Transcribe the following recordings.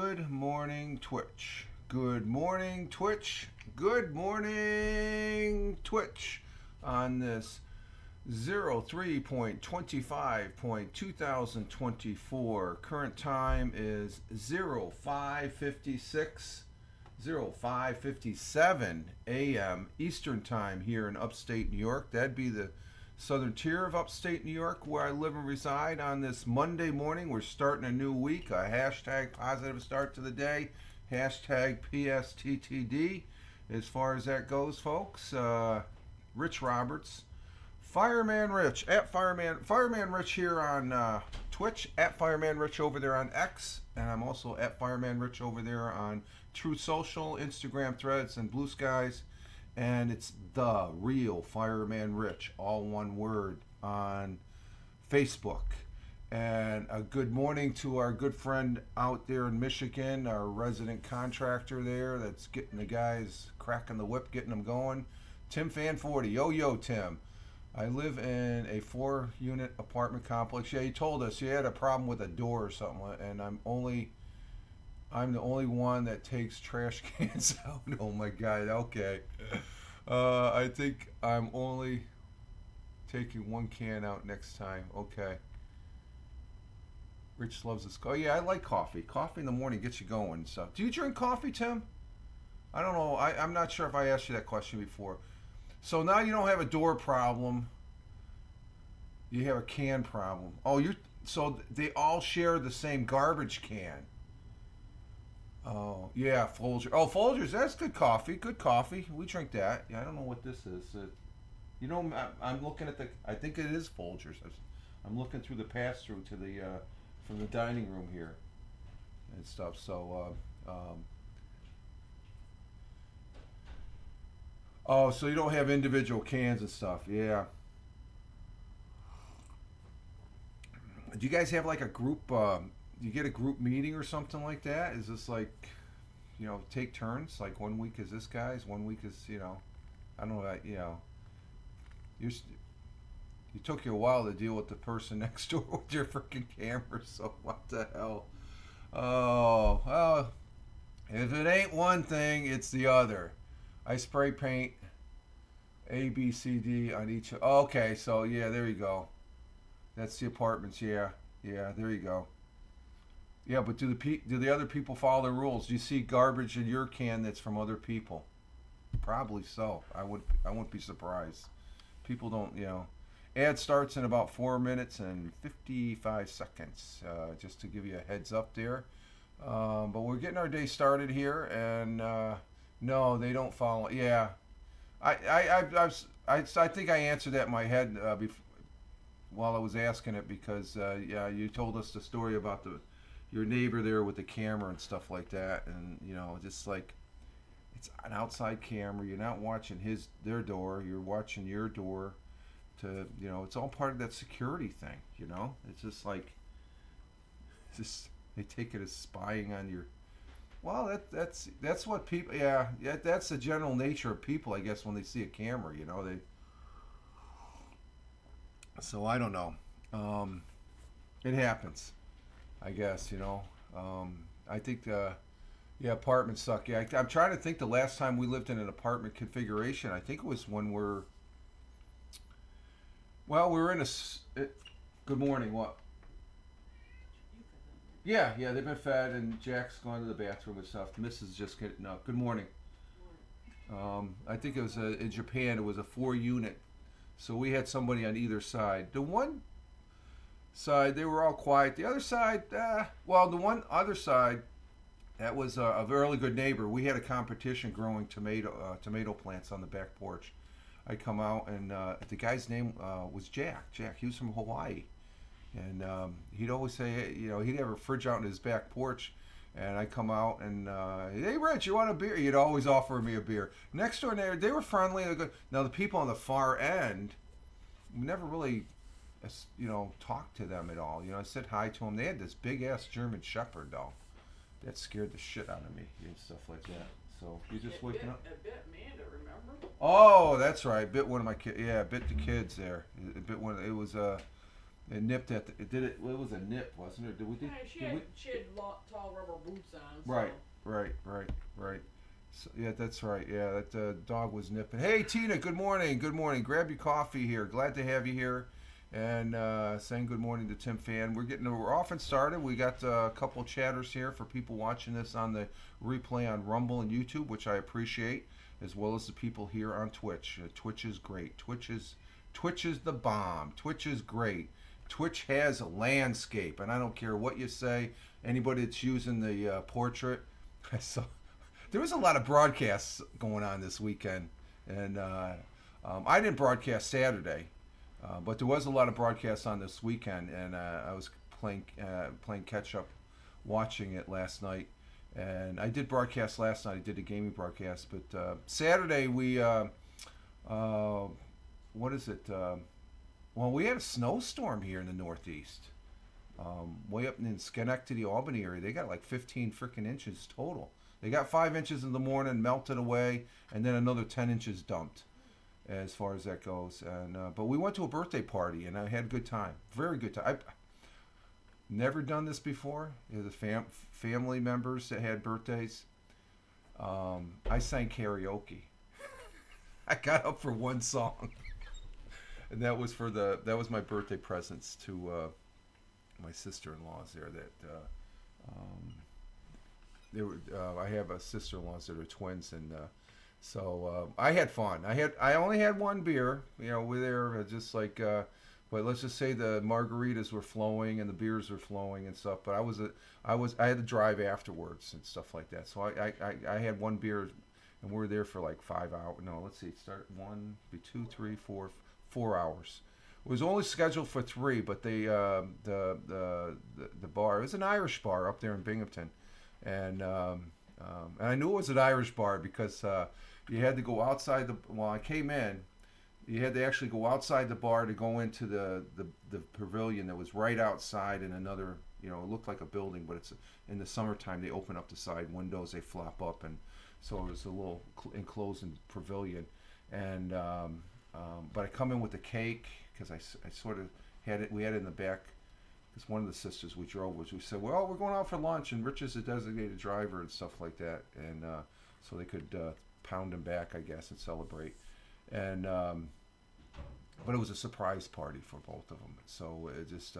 Good morning, Twitch. Good morning, Twitch. Good morning, Twitch. On this 03.25.2024. Current time is 0557 a.m. Eastern Time here in upstate New York. That'd be the southern tier of upstate New York where I live and reside. On this Monday morning, we're starting a new week. A hashtag positive start to the day. Hashtag PSTTD. As far as that goes, folks, Rich Roberts. Fireman Rich at Fireman Rich here on Twitch, at Fireman Rich over there on X, and I'm also at Fireman Rich over there on Truth Social, Instagram, Threads, and Blue Skies, and it's the real Fireman Rich, all one word, on Facebook. And a good morning to our good friend out there in Michigan, our resident contractor there that's getting the guys cracking the whip, getting them going. Tim Fan 40, yo Tim. I live in a 4-unit apartment complex. Yeah, he told us he had a problem with a door or something, and I'm the only one that takes trash cans out. Oh my God. Okay. I think I'm only taking one can out next time. Okay. Rich loves this. Oh yeah, I like coffee. Coffee in the morning gets you going and stuff. Do you drink coffee, Tim? I don't know. I'm not sure if I asked you that question before. So now you don't have a door problem. You have a can problem. So they all share the same garbage can. Oh yeah, Folgers. Oh, Folgers. That's good coffee. Good coffee. We drink that. Yeah, I don't know what this is. I'm looking at the. I think it is Folgers. I'm looking through the pass through to the from the dining room here and stuff. So. Oh, so you don't have individual cans and stuff. Yeah. Do you guys have like a group? Do you get a group meeting or something like that? Is this like, take turns? Like 1 week is this guy's, 1 week is, I don't know. You you took you a while to deal with the person next door with your freaking camera. So what the hell? Oh, well, if it ain't one thing, it's the other. I spray paint A, B, C, D on each. Okay, so yeah, there you go. That's the apartments. Yeah, there you go. Yeah, but do the other people follow the rules? Do you see garbage in your can that's from other people? Probably so. I wouldn't be surprised. People don't. Ad starts in about 4 minutes and 55 seconds. Just to give you a heads up there. But we're getting our day started here, and no, they don't follow. Yeah, I think I answered that in my head while I was asking it because yeah, you told us the story about your neighbor there with the camera and stuff like that, and just like it's an outside camera. You're not watching their door. You're watching your door. It's all part of that security thing. It's just like they take it as spying on your. Well, that's what people. Yeah, that's the general nature of people, I guess, when they see a camera. They. So I don't know. It happens, I guess. I think yeah, apartments suck. Yeah, I'm trying to think. The last time we lived in an apartment configuration, I think it was when we were in good morning. What? Yeah, they've been fed, and Jack's gone to the bathroom and stuff. The missus is just getting up. Good morning. I think it was in Japan. It was a 4-unit, so we had somebody on either side. The one side they were all quiet. The other side, the one other side, that was a really good neighbor. We had a competition growing tomato plants on the back porch. I come out, and the guy's name was Jack. Jack. He was from Hawaii. And he'd always say, he'd have a fridge out in his back porch, and I come out and, hey, Rich, you want a beer? He'd always offer me a beer. Next door neighbor, they were friendly. Now, the people on the far end, we never really, talked to them at all. I said hi to them. They had this big-ass German Shepherd, though. That scared the shit out of me and stuff like that. So, you just waking up? It bit Amanda, remember? Oh, that's right. Bit one of my kids. Yeah, bit the kids there. It was It nipped at the, it did it. Well, it was a nip, wasn't it? Did we? Yeah, Did we? she had tall rubber boots on, so. Right, right. So, yeah, that's right. Yeah, that dog was nipping. Hey, Tina. Good morning. Good morning. Grab your coffee here. Glad to have you here, and saying good morning to Tim Fan. We're off and started. We got a couple chatters here for people watching this on the replay on Rumble and YouTube, which I appreciate, as well as the people here on Twitch. Twitch is great. Twitch is the bomb. Twitch is great. Twitch has a landscape, and I don't care what you say. Anybody that's using the portrait, I saw there was a lot of broadcasts going on this weekend, and I didn't broadcast Saturday, but there was a lot of broadcasts on this weekend, and I was playing catch up, watching it last night, and I did broadcast last night. I did a gaming broadcast, but Saturday we what is it? Well, we had a snowstorm here in the Northeast. Way up in Schenectady, Albany area, they got like 15 freaking inches total. They got 5 inches in the morning, melted away, and then another 10 inches dumped, as far as that goes. And but we went to a birthday party, and I had a good time, very good time. I've never done this before. The family members that had birthdays. I sang karaoke. I got up for one song, and that was my birthday presents to my sister-in-laws there. I have a sister-in-laws that are twins, and so I had fun. I only had one beer. We're there just like, but let's just say the margaritas were flowing and the beers were flowing and stuff. But I had to drive afterwards and stuff like that. So I had one beer, and we were there for like 5 hours. No, let's see. It started 1, 2, 3, 4, 4 hours. It was only scheduled for 3, but the bar, it was an Irish bar up there in Binghamton, and I knew it was an Irish bar because you had to go outside I came in, you had to actually go outside the bar to go into the pavilion that was right outside in another, it looked like a building, but it's in the summertime they open up the side windows, they flop up, and so it was a little enclosed pavilion, and but I come in with the cake because I sort of had it. We had it in the back because one of the sisters we drove was. We said, well, we're going out for lunch, and Rich is a designated driver and stuff like that, and so they could pound him back, I guess, and celebrate. And but it was a surprise party for both of them. So it just.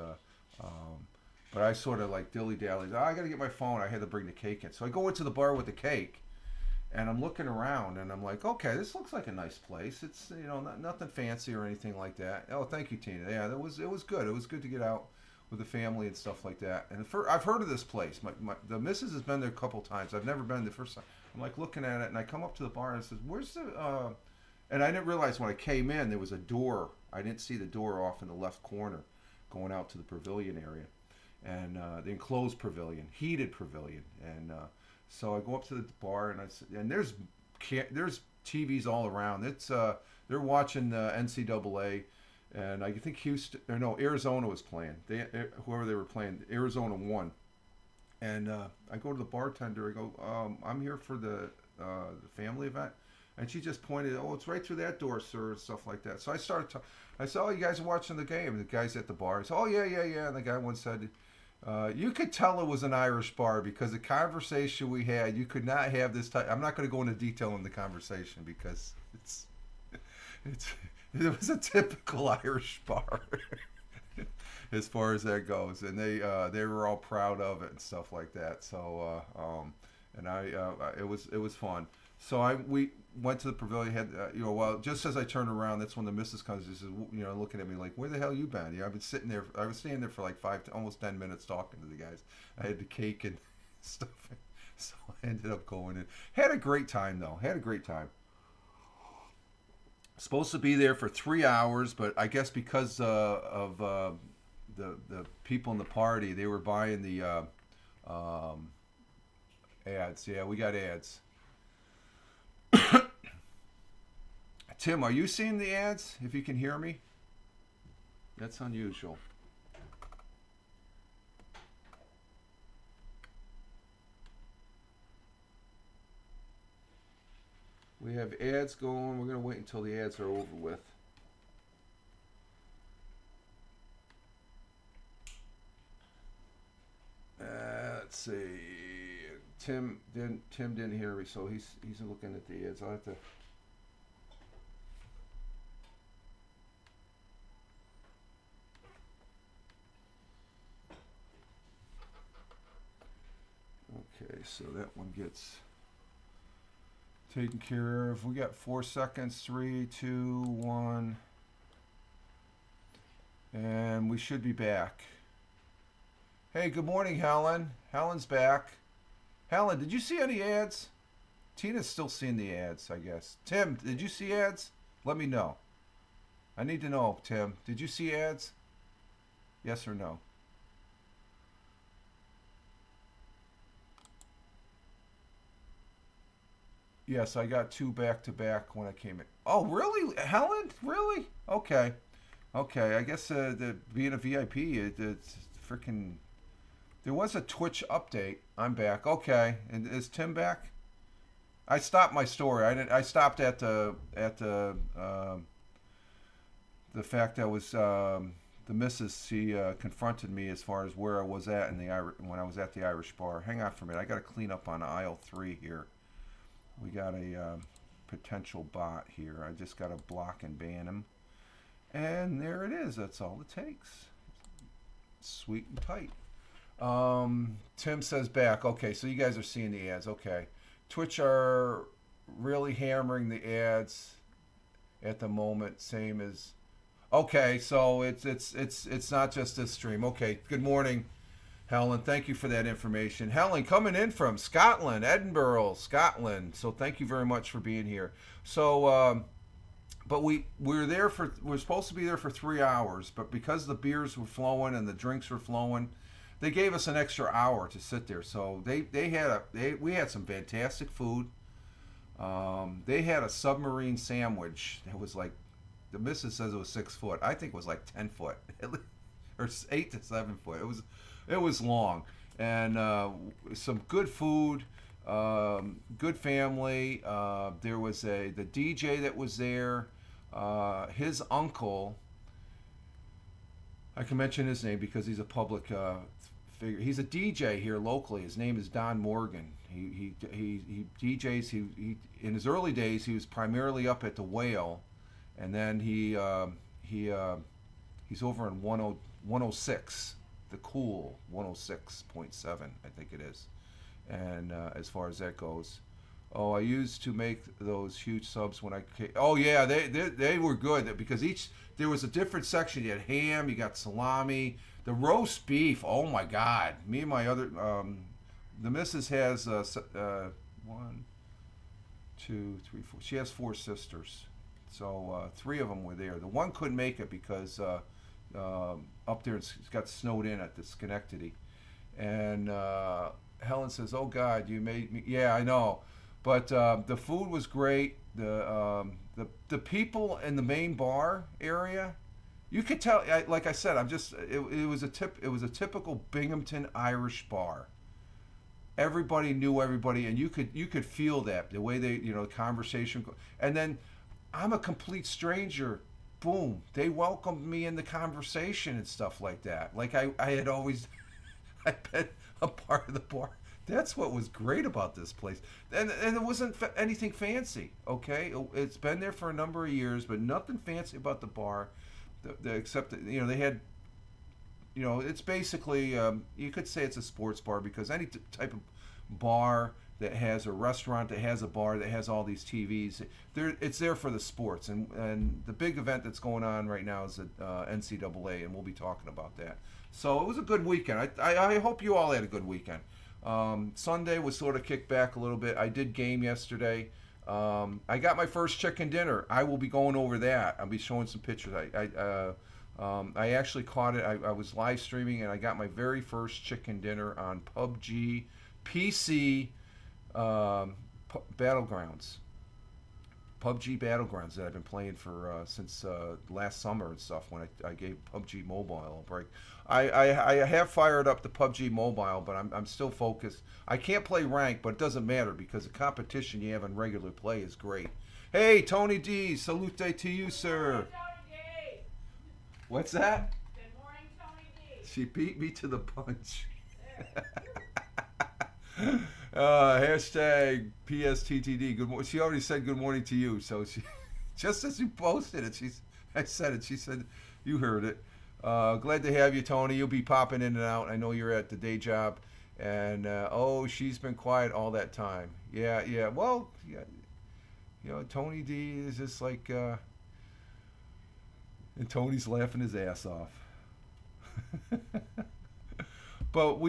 But I sort of like dilly-dallied. I got to get my phone. I had to bring the cake in. So I go into the bar with the cake. And I'm looking around, and I'm like, okay, this looks like a nice place. It's nothing fancy or anything like that. Oh, thank you, Tina. Yeah, it was good. It was good to get out with the family and stuff like that. And I've heard of this place. The missus has been there a couple times. I've never been the first time. I'm like looking at it, and I come up to the bar and I says, "Where's the?" And I didn't realize when I came in there was a door. I didn't see the door off in the left corner, going out to the pavilion area, and the enclosed pavilion, heated pavilion, and. So I go up to the bar and there's TVs all around. It's they're watching the NCAA, and I think Arizona was playing. Whoever they were playing, Arizona won. And I go to the bartender. I go, I'm here for the family event, and she just pointed. Oh, it's right through that door, sir, and stuff like that. So I started. I said, oh, you guys are watching the game. And the guys at the bar. I said, oh yeah. And the guy once said. You could tell it was an Irish bar because the conversation we had, you could not have this type. I'm not going to go into detail in the conversation because it was a typical Irish bar as far as that goes, and they were all proud of it and stuff like that. So it was fun. So we went to the pavilion. Had just as I turned around, that's when the missus comes. She says, looking at me like, "Where the hell you been?" I've been sitting there. I was staying there for like almost 10 minutes talking to the guys. I had the cake and stuff, so I ended up going in. Had a great time though. Had a great time. Supposed to be there for 3 hours, but I guess because of the people in the party, they were buying the ads. Yeah, we got ads. Tim, are you seeing the ads? If you can hear me, that's unusual. We have ads going. We're going to wait until the ads are over with. see. Tim didn't hear me, so he's looking at the ads. I'll have to. Okay, so that one gets taken care of. We got 4 seconds. 3, 2, 1, and we should be back. Hey, good morning, Helen. Helen's back. Helen, did you see any ads? Tina's still seeing the ads, I guess. Tim, did you see ads? Let me know. I need to know, Tim. Did you see ads? Yes or no? Yes, I got 2 back to back when I came in. Oh, really? Helen? Really? Okay. Okay, I guess being a VIP, it's freaking... There was a Twitch update. I'm back. Okay, and is Tim back? I stopped my story. I stopped at the fact that was the missus. She confronted me as far as where I was at when I was at the Irish bar. Hang on for a minute. I got to clean up on aisle 3 here. We got a potential bot here. I just got to block and ban him. And there it is. That's all it takes. Sweet and tight. Tim says back. Okay, so you guys are seeing the ads. Okay. Twitch are really hammering the ads at the moment. Same as... Okay, so it's not just this stream. Okay, good morning, Helen. Thank you for that information. Helen, coming in from Scotland, Edinburgh, Scotland. So thank you very much for being here. So... But we're supposed to be there for 3 hours, but because the beers were flowing and the drinks were flowing, they gave us an extra hour to sit there. So we had some fantastic food. They had a submarine sandwich that was like, the missus says it was 6 foot. I think it was like 10 foot, or 8 to 7 foot. It was long, and some good food. Good family. There was the DJ that was there. His uncle, I can mention his name because he's a public figure. He's a DJ here locally. His name is Don Morgan. He DJs. He in his early days he was primarily up at the Whale, and then he's over in 106, the Cool 106.7, I think it is. And as far as that goes, oh, I used to make those huge subs when I came. Oh yeah, they were good because there was a different section. You had ham, you got salami, the roast beef. Oh my God, me and my other the missus has 1, 2, 3, 4. She has 4 sisters, so 3 of them were there. The one couldn't make it because up there it's got snowed in at the Schenectady, and. Helen says, "Oh God, you made me." Yeah, I know, but the food was great. The people in the main bar area, you could tell. Like I said, it was a typical Binghamton Irish bar. Everybody knew everybody, and you could feel that the way they the conversation. And then I'm a complete stranger. Boom, they welcomed me in the conversation and stuff like that. Like I had always, I've been a part of the bar. That's what was great about this place, and it wasn't anything fancy. Okay, it's been there for a number of years, but nothing fancy about the bar, except that, they had, it's basically you could say it's a sports bar because any type of bar that has a restaurant that has a bar that has all these TVs, it's there for the sports, and the big event that's going on right now is the NCAA, and we'll be talking about that. So it was a good weekend. I hope you all had a good weekend. Sunday was sort of kicked back a little bit. I did game yesterday. I got my first chicken dinner. I will be going over that. I'll be showing some pictures. I actually caught it. I was live streaming, and I got my very first chicken dinner on PUBG PC Battlegrounds. PUBG Battlegrounds that I've been playing for since last summer and stuff when I gave PUBG Mobile a break. I have fired up the PUBG Mobile, but I'm still focused. I can't play rank, but it doesn't matter because the competition you have in regular play is great. Hey, Tony D, salute to you, sir. Good morning, Tony D. What's that? Good morning, Tony D. She beat me to the punch. Hashtag PSTTD. Good morning. She already said good morning to you, so she just as you posted it, I said it. She said you heard it. Glad to have you, Tony. You'll be popping in and out. I know you're at the day job, and she's been quiet all that time. Yeah, yeah. Well, yeah, Tony D is just like, and Tony's laughing his ass off. But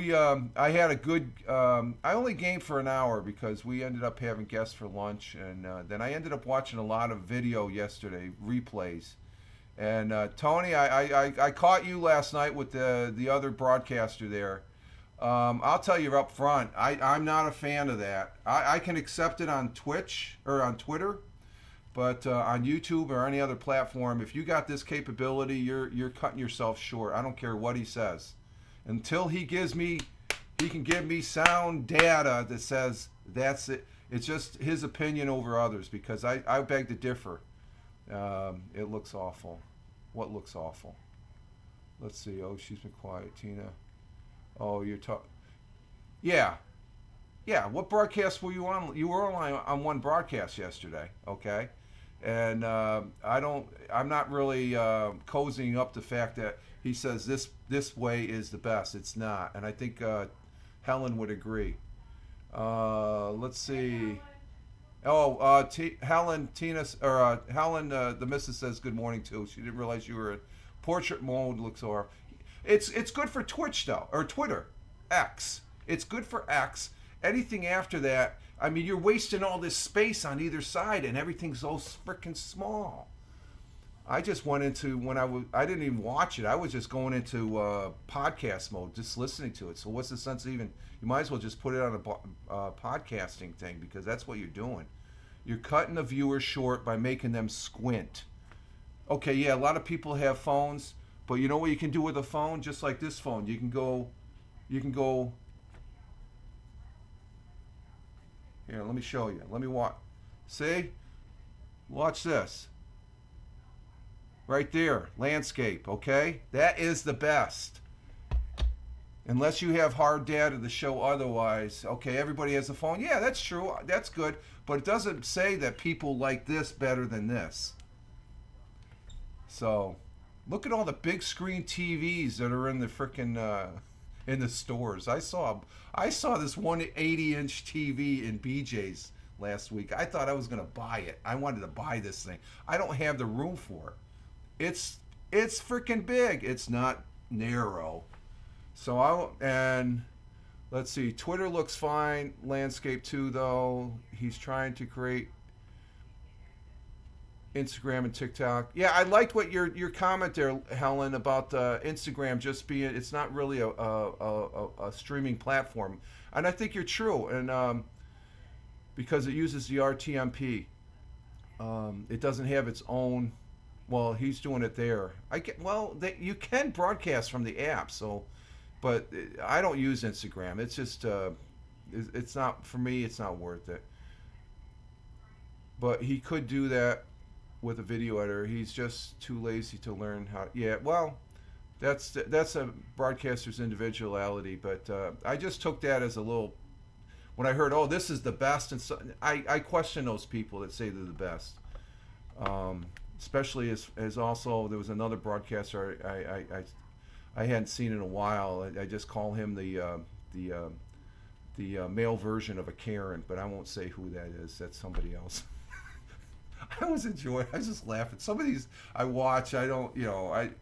I had a good, I only gamed for an hour because we ended up having guests for lunch, and then I ended up watching a lot of video yesterday, replays. And Tony, I caught you last night with the other broadcaster there. I'll tell you up front, I'm not a fan of that. I can accept it on Twitch or on Twitter, but on YouTube or any other platform, if you got this capability, you're cutting yourself short. I don't care what he says. Until he can give me sound data that says that's it. It's just his opinion over others, because I beg to differ. It looks awful. What looks awful? Let's see. Oh, she's been quiet, Tina. Oh, you're talking. Yeah. Yeah. What broadcast were you on? You were only on one broadcast yesterday, okay? And I'm not really cozying up the fact that he says this way is the best. It's not, and I think Helen would agree. Let's see. Oh, Helen, Tina, or Helen, the missus says good morning too. She didn't realize you were in portrait mode. Looks or it's good for Twitch though, or Twitter, X. It's good for X. Anything after that, I mean, you're wasting all this space on either side, and everything's so freaking small. I just went into I didn't even watch it. I was just going into podcast mode, just listening to it. So what's the sense of even? You might as well just put it on a podcasting thing, because that's what you're doing. You're cutting the viewers short by making them squint. Okay, yeah, a lot of people have phones, but you know what you can do with a phone? Just like this phone, you can go. Here, let me show you. Let me watch. See? Watch this. Right there, landscape, okay? That is the best. Unless you have hard data to show otherwise. Okay, everybody has a phone. Yeah, that's true. That's good. But it doesn't say that people like this better than this. So, look at all the big screen TVs that are in the frickin' in the stores. I saw this 180-inch TV in BJ's last week. I thought I was going to buy it. I wanted to buy this thing. I don't have the room for it. It's freaking big. It's not narrow. So and let's see. Twitter looks fine. Landscape too, though. He's trying to create Instagram and TikTok. Yeah, I liked what your comment there, Helen, about Instagram just being, it's not really a streaming platform, and I think you're true. And because it uses the RTMP, it doesn't have its own. Well, he's doing it there. You can broadcast from the app, so, but I don't use Instagram. It's just, it's not, for me, it's not worth it. But he could do that with a video editor. He's just too lazy to learn how. Yeah, well, that's a broadcaster's individuality. But I just took that as a little. When I heard, oh, this is the best, and so, I question those people that say they're the best. Especially as also there was another broadcaster I hadn't seen in a while. I just call him the male version of a Karen, but I won't say who that is. That's somebody else. I was enjoying. I was just laughing. Some of these I watch. I don't.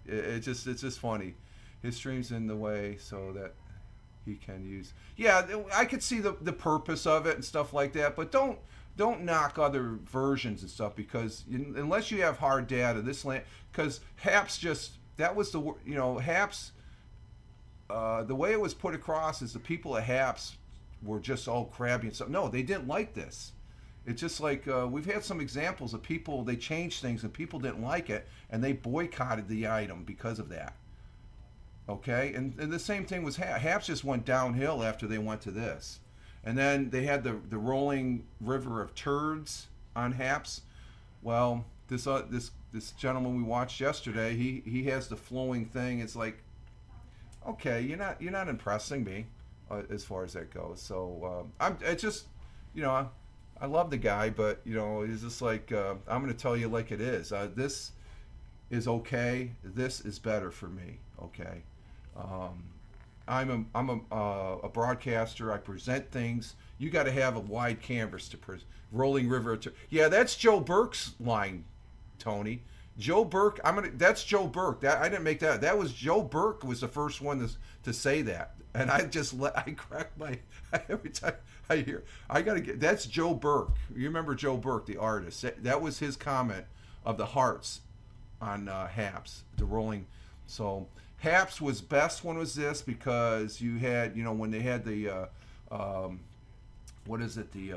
It's just funny. His stream's in the way so that he can use. Yeah, I could see the purpose of it and stuff like that. But don't knock other versions and stuff, because unless you have hard data, because HAPS that was HAPS. The way it was put across is the people at HAPS were just all crabby and stuff. No, they didn't like this. It's just like we've had some examples of people, they changed things and people didn't like it, and they boycotted the item because of that. Okay, and the same thing was HAPS just went downhill after they went to this. And then they had the rolling river of turds on HAPS. Well, this gentleman we watched yesterday, he has the flowing thing. It's like, okay, you're not impressing me. as far as that goes. So it's just, you know, I love the guy, but you know, he's just like I'm going to tell you like it is. This is okay. This is better for me. Okay. Um, I'm a broadcaster. I present things. You got to have a wide canvas to rolling river. Yeah, that's Joe Burke's line, Tony. Joe Burke. That's Joe Burke. I didn't make that. That was Joe Burke was the first one to say that, and I crack my every time I hear. I gotta get. That's Joe Burke. You remember Joe Burke, the artist? That was his comment of the hearts on Haps, the rolling. So Haps was best one was this because you had, you know, when they had the what is it, the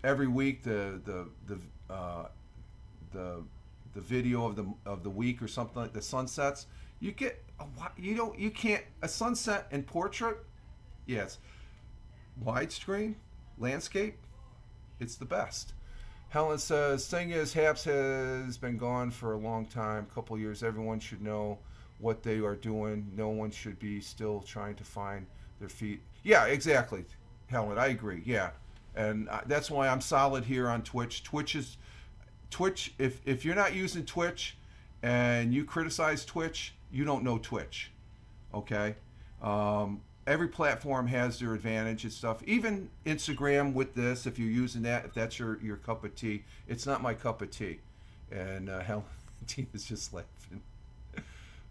every week the video of the week or something like the sunsets. You get you can't a sunset in portrait. Yes, widescreen landscape. It's the best. Helen says, thing is, Haps has been gone for a long time, couple years. Everyone should know what they are doing. No one should be still trying to find their feet. Yeah, exactly, Helen. I agree. Yeah, and that's why I'm solid here on Twitch. Twitch. If you're not using Twitch and you criticize Twitch, you don't know Twitch. Okay. Every platform has their advantage and stuff. Even Instagram with this, if you're using that, if that's your cup of tea, it's not my cup of tea. And Helen Tina's just laughing.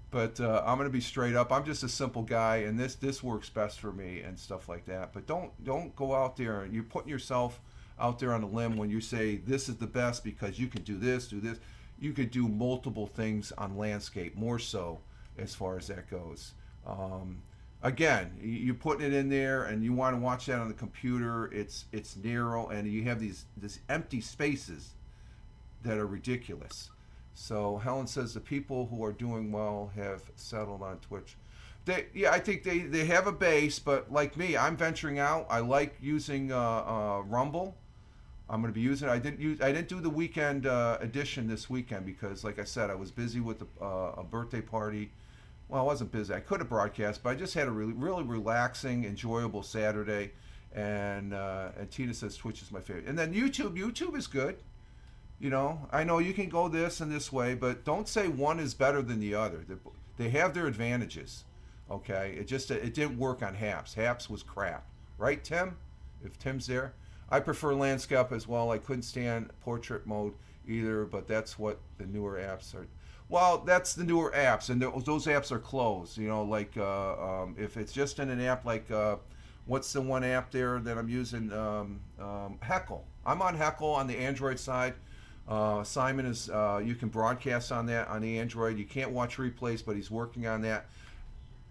But I'm gonna be straight up. I'm just a simple guy, and this works best for me and stuff like that. But don't go out there and you're putting yourself out there on a limb when you say this is the best because you can do this, do this. You could do multiple things on landscape, more so as far as that goes. Again, you're putting it in there, and you want to watch that on the computer. It's narrow, and you have these empty spaces that are ridiculous. So Helen says the people who are doing well have settled on Twitch. I think they have a base, but like me, I'm venturing out. I like using Rumble. I'm going to be using it. I didn't do the weekend edition this weekend because, like I said, I was busy with a birthday party. Well, I wasn't busy. I could have broadcast, but I just had a really relaxing, enjoyable Saturday. And Tina says Twitch is my favorite. And then YouTube. YouTube is good. You know, I know you can go this and this way, but don't say one is better than the other. They have their advantages. Okay, it didn't work on Haps. Haps was crap, right, Tim? If Tim's there, I prefer landscape as well. I couldn't stand portrait mode either, but that's what the newer apps are. Well, that's the newer apps, and those apps are closed. You know, like if it's just in an app like what's the one app there that I'm using? Heckle. I'm on Heckle on the Android side. Simon is you can broadcast on that on the Android. You can't watch replays, but he's working on that.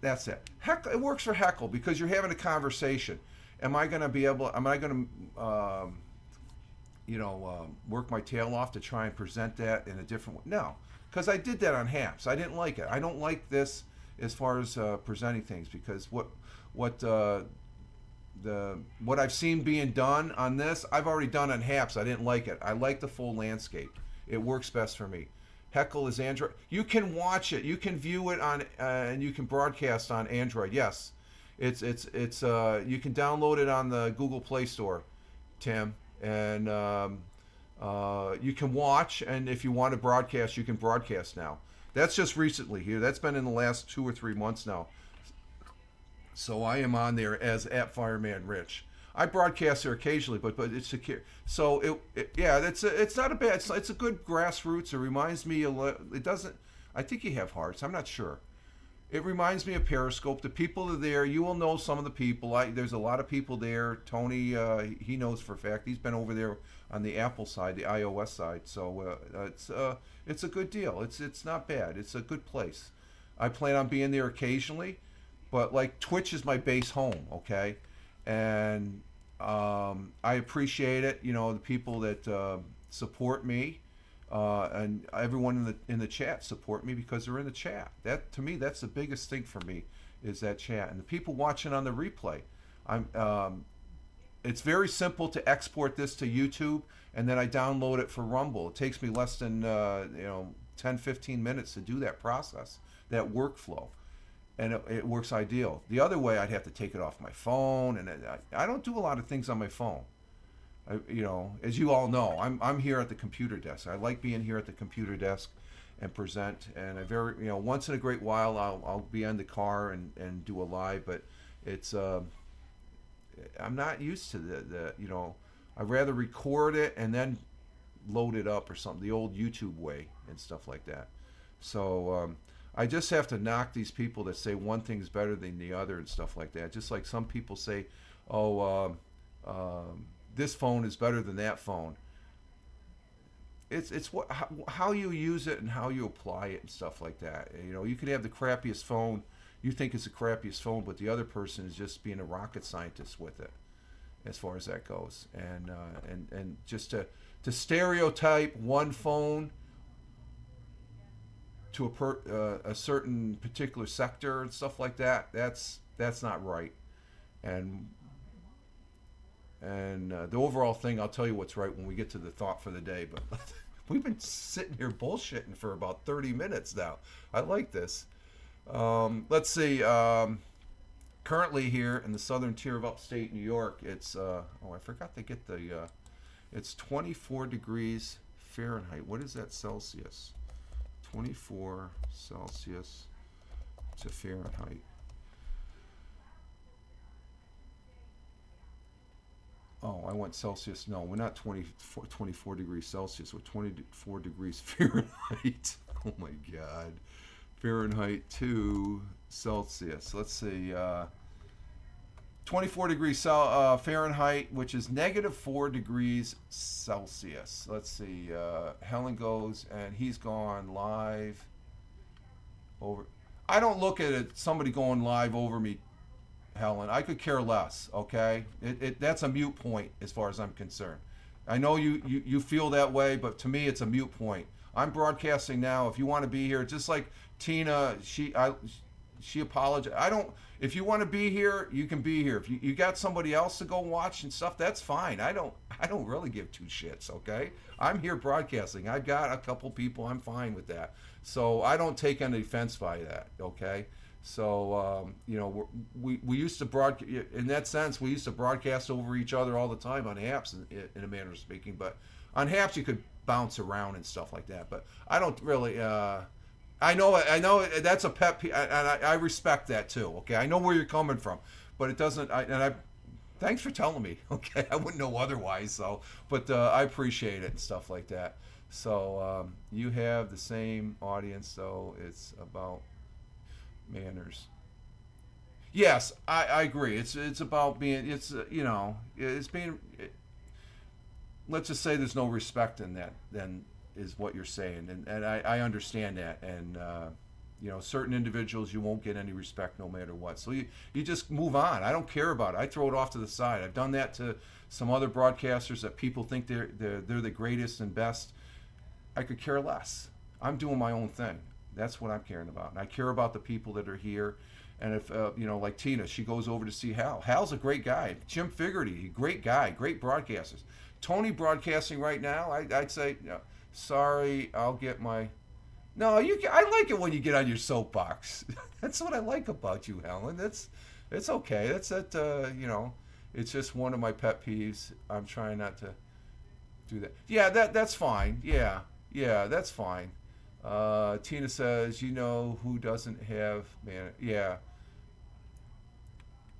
That's it. It works for Heckle because you're having a conversation. Am I going to work my tail off to try and present that in a different way? No, because I did that on Haps. I didn't like it. I don't like this as far as presenting things because what I've seen being done on this, I've already done on Haps. I didn't like it. I like the full landscape. It works best for me. Heckle is Android. You can watch it. You can view it on, and you can broadcast on Android. Yes, it's you can download it on the Google Play Store, Tim, and you can watch. And if you want to broadcast, you can broadcast now. That's just recently here. That's been in the last 2 or 3 months now. So I am on there as @Fireman Rich. I broadcast there occasionally, but it's secure. So it's not a bad. It's a good grassroots. It reminds me it doesn't. I think you have hearts. I'm not sure. It reminds me of Periscope. The people are there. You will know some of the people. There's a lot of people there. Tony, he knows for a fact. He's been over there on the Apple side, the iOS side. So it's a good deal. It's not bad. It's a good place. I plan on being there occasionally, but like Twitch is my base home. Okay. And I appreciate it. You know, the people that support me and everyone in the chat support me because they're in the chat. That to me, that's the biggest thing for me is that chat and the people watching on the replay. It's very simple to export this to YouTube and then I download it for Rumble. It takes me less than 10-15 minutes to do that process, that workflow. and it works ideal. The other way, I'd have to take it off my phone, and I don't do a lot of things on my phone. As you all know, I'm here at the computer desk. I like being here at the computer desk and present. And once in a great while, I'll be on the car and do a live, but it's I'm not used to I'd rather record it and then load it up or something, the old YouTube way and stuff like that. So I just have to knock these people that say one thing's better than the other and stuff like that. Just like some people say, oh, this phone is better than that phone. It's how you use it and how you apply it and stuff like that. You could have the crappiest phone you think is the crappiest phone, but the other person is just being a rocket scientist with it, as far as that goes. And just to stereotype one phone to a certain particular sector and stuff like that, that's not right. And the overall thing, I'll tell you what's right when we get to the thought for the day. But we've been sitting here bullshitting for about 30 minutes now. I like this. Let's see. Currently here in the southern tier of upstate New York, it's I forgot to get the it's 24 degrees Fahrenheit. What is that Celsius? 24 Celsius to Fahrenheit. Oh, I went Celsius. No, we're not 24 degrees Celsius. We're 24 degrees Fahrenheit. Oh my God. Fahrenheit to Celsius. Let's see. 24 degrees Fahrenheit, which is -4 degrees Celsius. Let's see. Helen goes, and he's gone live over. I don't look at it, somebody going live over me, Helen. I could care less, okay? That's a moot point as far as I'm concerned. I know you feel that way, but to me it's a moot point. I'm broadcasting now. If you want to be here, just like Tina, she apologized. If you want to be here, you can be here. If you got somebody else to go watch and stuff, that's fine. I don't really give two shits, okay? I'm here broadcasting. I've got a couple people. I'm fine with that. So I don't take any offense by that, okay? So, we used to broadcast, in that sense, we used to broadcast over each other all the time on apps, in a manner of speaking. But on apps, you could bounce around and stuff like that. But I don't really, I know that's a pet peeve, and I respect that too, okay? I know where you're coming from, but it doesn't, thanks for telling me, okay? I wouldn't know otherwise, so, but I appreciate it and stuff like that. So, you have the same audience, so it's about manners. Yes, I agree. It's about being. It's it's being. Let's just say there's no respect in that. Then is what you're saying, and I understand that. And certain individuals, you won't get any respect no matter what. So you just move on. I don't care about it. I throw it off to the side. I've done that to some other broadcasters that people think they're the greatest and best. I could care less. I'm doing my own thing. That's what I'm caring about. And I care about the people that are here. And if, like Tina, she goes over to see Hal. Hal's a great guy. Jim Figerty, great guy, great broadcasters. Tony broadcasting right now, I'd say, sorry, I'll get my... No, I like it when you get on your soapbox. That's what I like about you, Helen. It's okay. It's just one of my pet peeves. I'm trying not to do that. Yeah, that's fine. Yeah, that's fine. Tina says, who doesn't have, man, yeah.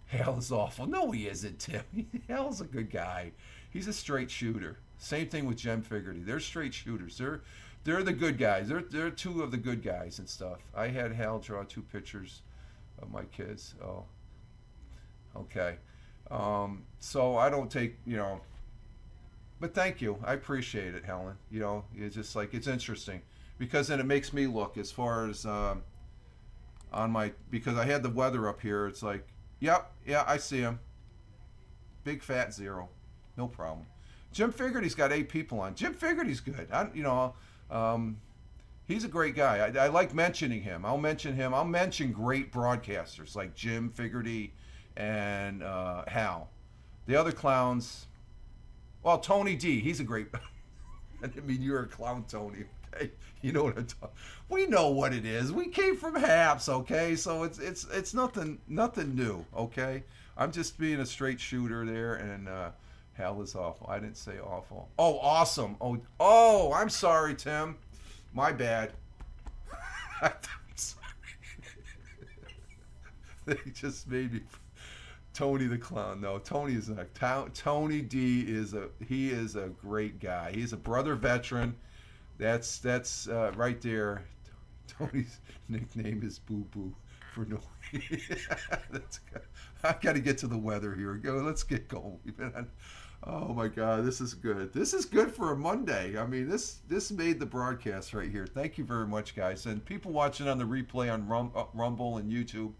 Hal is awful. No, he isn't, Tim. Hal's a good guy. He's a straight shooter. Same thing with Jem Figerty. They're straight shooters. They're the good guys. They're two of the good guys and stuff. I had Hal draw 2 pictures of my kids. Oh, okay. So I don't take, but thank you. I appreciate it, Helen. It's just like, it's interesting. Because then it makes me look as far as because I had the weather up here. It's like, yeah, I see him. Big fat 0, no problem. Jim Figerty's got 8 people on. Jim Figerty's good. He's a great guy. I like mentioning him. I'll mention him. I'll mention great broadcasters like Jim Figerty and Hal. The other clowns, well, Tony D. He's a great. I mean, you're a clown, Tony. Okay, you know what I'm talking. We know what it is. We came from Haps, okay? So it's nothing new, okay? I'm just being a straight shooter there, and hell is awful. I didn't say awful. Oh, awesome. Oh, I'm sorry, Tim. My bad. I'm sorry. They just made me. Tony the Clown. No, Tony is not. Tony D is a great guy. He's a brother veteran. That's right there. Tony's nickname is Boo Boo for no. I got to get to the weather here. Go. Let's get going. Oh my God, this is good. This is good for a Monday. I mean, this made the broadcast right here. Thank you very much, guys, and people watching on the replay on Rumble and YouTube.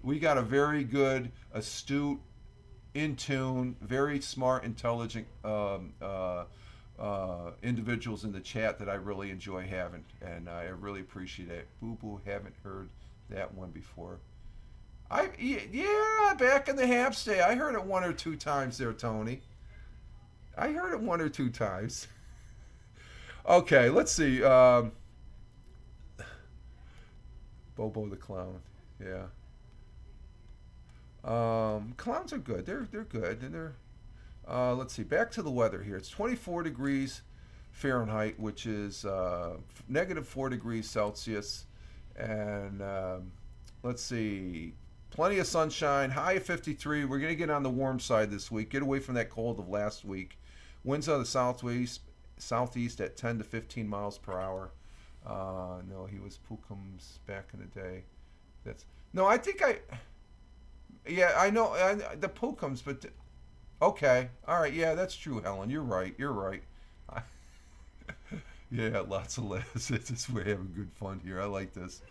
We got a very good, astute, in tune, very smart, intelligent individuals in the chat that I really enjoy having, and I really appreciate it. Boo Boo, haven't heard that one before. Yeah, back in the Haps day, I heard it one or two times there, Tony. I heard it one or two times. Okay, let's see. Bobo the Clown, yeah. Clowns are good. They're good, and they're. Let's see. Back to the weather here. It's 24 degrees Fahrenheit, which is -4 degrees Celsius, and let's see. Plenty of sunshine. High of 53. We're gonna get on the warm side this week. Get away from that cold of last week. Winds out of the southeast at 10 to 15 miles per hour. No, he was Pookums back in the day. I think I. Yeah, I know the Pookums, but okay, all right, yeah, that's true, Helen. You're right. Yeah, lots of laughs. We're having good fun here. I like this.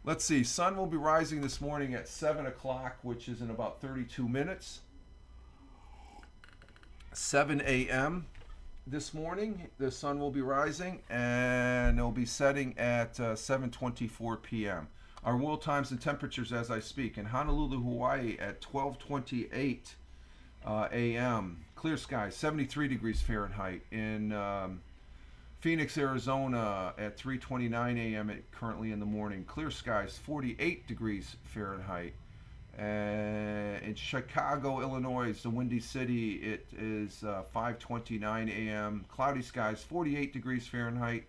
Let's see. Sun will be rising this morning at 7 o'clock, which is in about 32 minutes. 7 a.m. this morning, the sun will be rising, and it'll be setting at 7:24 p.m. Our world times and temperatures as I speak. In Honolulu, Hawaii at 12:28 a.m. Clear skies, 73 degrees Fahrenheit. In Phoenix, Arizona at 3:29 a.m. currently in the morning. Clear skies, 48 degrees Fahrenheit. In Chicago, Illinois, the Windy City, it is 5:29 a.m. Cloudy skies, 48 degrees Fahrenheit.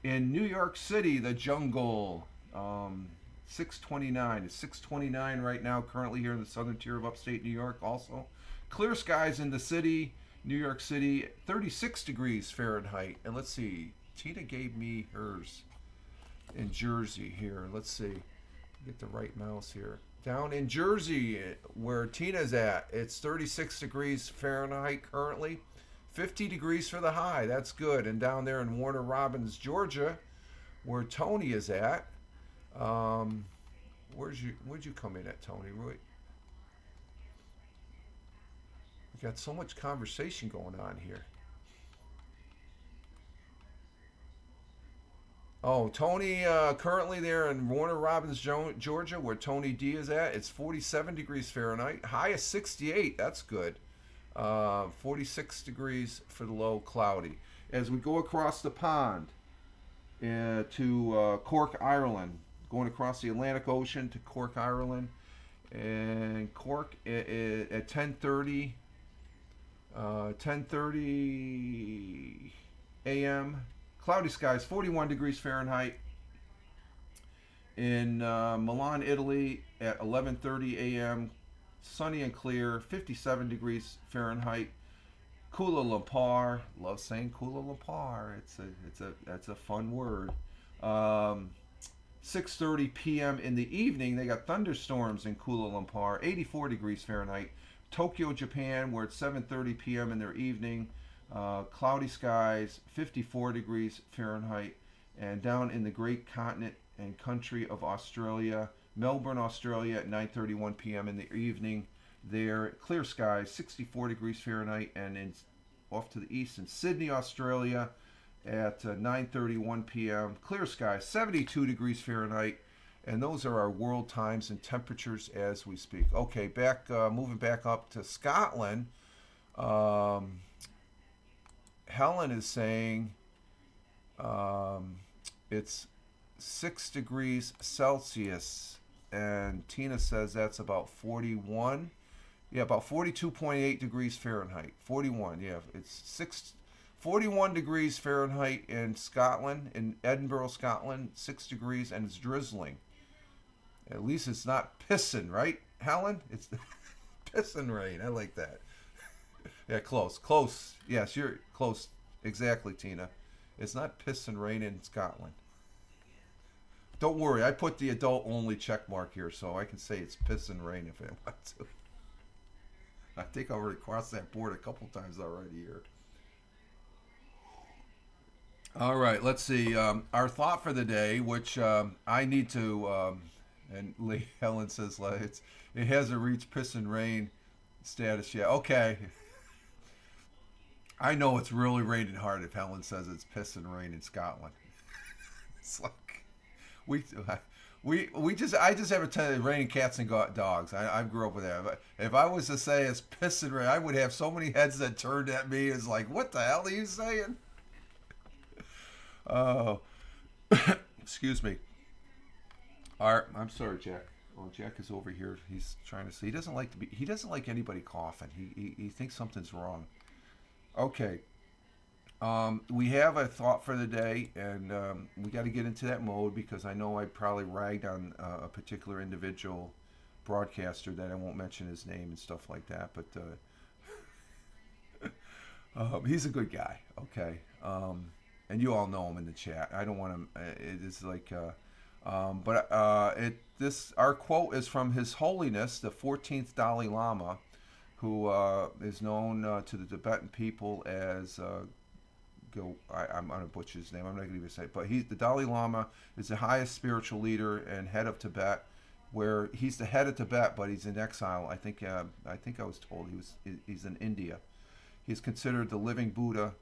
In New York City, the jungle, 6:29. It's 6:29 right now, currently here in the southern tier of upstate New York. Also, clear skies in the city, New York City, 36 degrees Fahrenheit. And let's see, Tina gave me hers in Jersey here. Let's see, get the right mouse here. Down in Jersey, where Tina's at, it's 36 degrees Fahrenheit currently, 50 degrees for the high. That's good. And down there in Warner Robins, Georgia, where Tony is at, where'd you come in at, Tony? We got so much conversation going on here. Oh, Tony, currently there in Warner Robins, Georgia, where Tony D is at, it's 47 degrees Fahrenheit. High is 68. That's good. 46 degrees for the low, cloudy. As we go across the pond to Cork, Ireland, going across the Atlantic Ocean to Cork, Ireland, and Cork at 10:30 a.m. Cloudy skies, 41 degrees Fahrenheit. In Milan, Italy, at 11:30 a.m., sunny and clear, 57 degrees Fahrenheit. Kuala Lumpur, love saying Kuala Lumpur. That's a fun word. 6:30 p.m. in the evening, they got thunderstorms in Kuala Lumpur, 84 degrees Fahrenheit. Tokyo, Japan, where it's 7:30 p.m. in their evening. Cloudy skies, 54 degrees Fahrenheit. And down in the great continent and country of Australia, Melbourne, Australia, at 9:31 p.m. in the evening, there clear skies, 64 degrees Fahrenheit. And off to the east in Sydney, Australia, at 9:31 p.m., clear skies, 72 degrees Fahrenheit. And those are our world times and temperatures as we speak. Okay, moving back up to Scotland. Helen is saying Um, it's 6 degrees Celsius, and Tina says that's about 41. Yeah, about 42.8 degrees Fahrenheit. 41, yeah. It's 41 degrees Fahrenheit in Scotland, in Edinburgh, Scotland, 6 degrees, and it's drizzling. At least it's not pissing, right, Helen? It's pissing rain. I like that. Yeah, close. Close. Yes, you're close. Exactly, Tina. It's not pissing rain in Scotland. Don't worry, I put the adult only check mark here so I can say it's pissing rain if I want to. I think I already crossed that board a couple times already here. All right, let's see. Our thought for the day, which I need to, and Lee Helen says like, it hasn't reached piss and rain status yet. Okay, I know it's really raining hard if Helen says it's piss and rain in Scotland. It's like we we just I just have a tendency raining cats and dogs. I grew up with that. If I was to say it's piss and rain, I would have so many heads that turned at me. It's like, what the hell are you saying? Oh, excuse me. Art, I'm sorry, Jack. Well, Jack is over here. He's trying to see. He doesn't like to be. He doesn't like anybody coughing. He thinks something's wrong. Okay. We have a thought for the day, and we got to get into that mode because I know I probably ragged on a particular individual broadcaster that I won't mention his name and stuff like that. But he's a good guy. Okay. And you all know him in the chat. I don't want him. It is like, this our quote is from His Holiness the 14th Dalai Lama, who is known to the Tibetan people as I'm gonna butcher his name. I'm not gonna even say it, but the Dalai Lama is the highest spiritual leader and head of Tibet, where he's the head of Tibet, but he's in exile. I think I was told he's in India. He's considered the living Buddha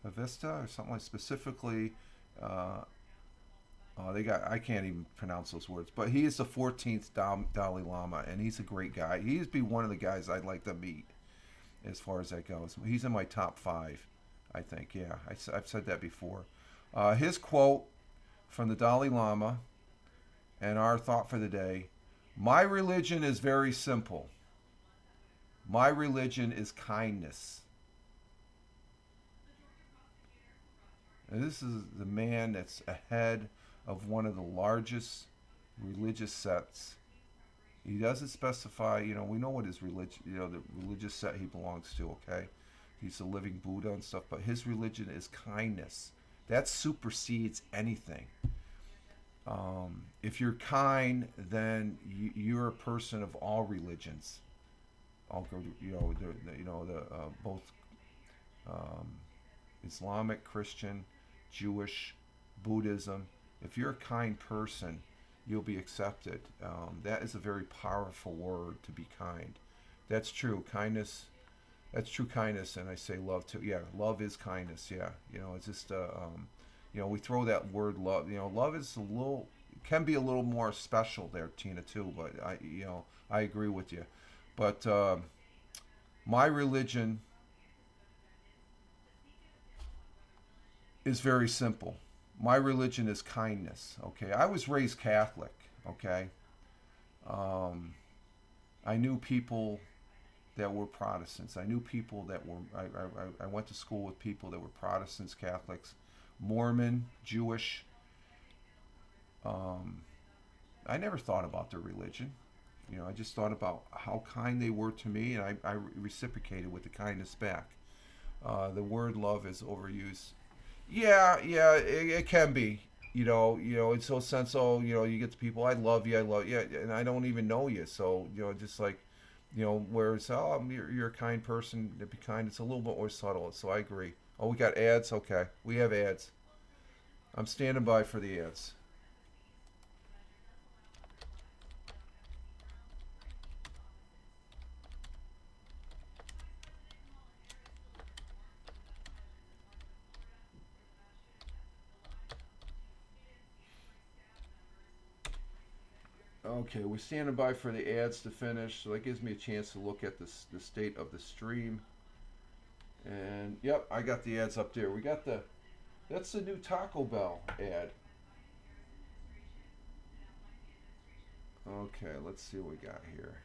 Avesta or something like specifically. I can't even pronounce those words, but he is the 14th Dalai Lama, and he's a great guy. He'd be one of the guys I'd like to meet as far as that goes. He's in my top 5, I think. Yeah, I've said that before. His quote from the Dalai Lama and our thought for the day: my religion is very simple. My religion is kindness. And this is the man that's ahead of one of the largest religious sects. He doesn't specify, we know what his religion, the religious sect he belongs to, okay? He's a living Buddha and stuff, but his religion is kindness. That supersedes anything. If you're kind, then you're a person of all religions. Both Islamic, Christian, Jewish, Buddhism. If you're a kind person, you'll be accepted. That is a very powerful word, to be kind. That's true. Kindness, that's true kindness, and I say love too. Yeah, love is kindness. Yeah, it's just, we throw that word love. Love is can be a little more special there, Tina, too. But I agree with you. But my religion is very simple. My religion is kindness. Okay, I was raised Catholic. Okay, I knew people that were Protestants. I knew people that were. I went to school with people that were Protestants, Catholics, Mormon, Jewish. I never thought about their religion. I just thought about how kind they were to me, and I reciprocated with the kindness back. The word love is overused. Yeah, it can be. In so sense. Oh, you get to people. I love you. Yeah, and I don't even know you. So just like, whereas you're a kind person. To be kind, it's a little bit more subtle. So I agree. Oh, we got ads. Okay, we have ads. I'm standing by for the ads. Okay, we're standing by for the ads to finish, so that gives me a chance to look at the state of the stream. And yep, I got the ads up there. We got the that's the new Taco Bell ad. Okay, let's see what we got here.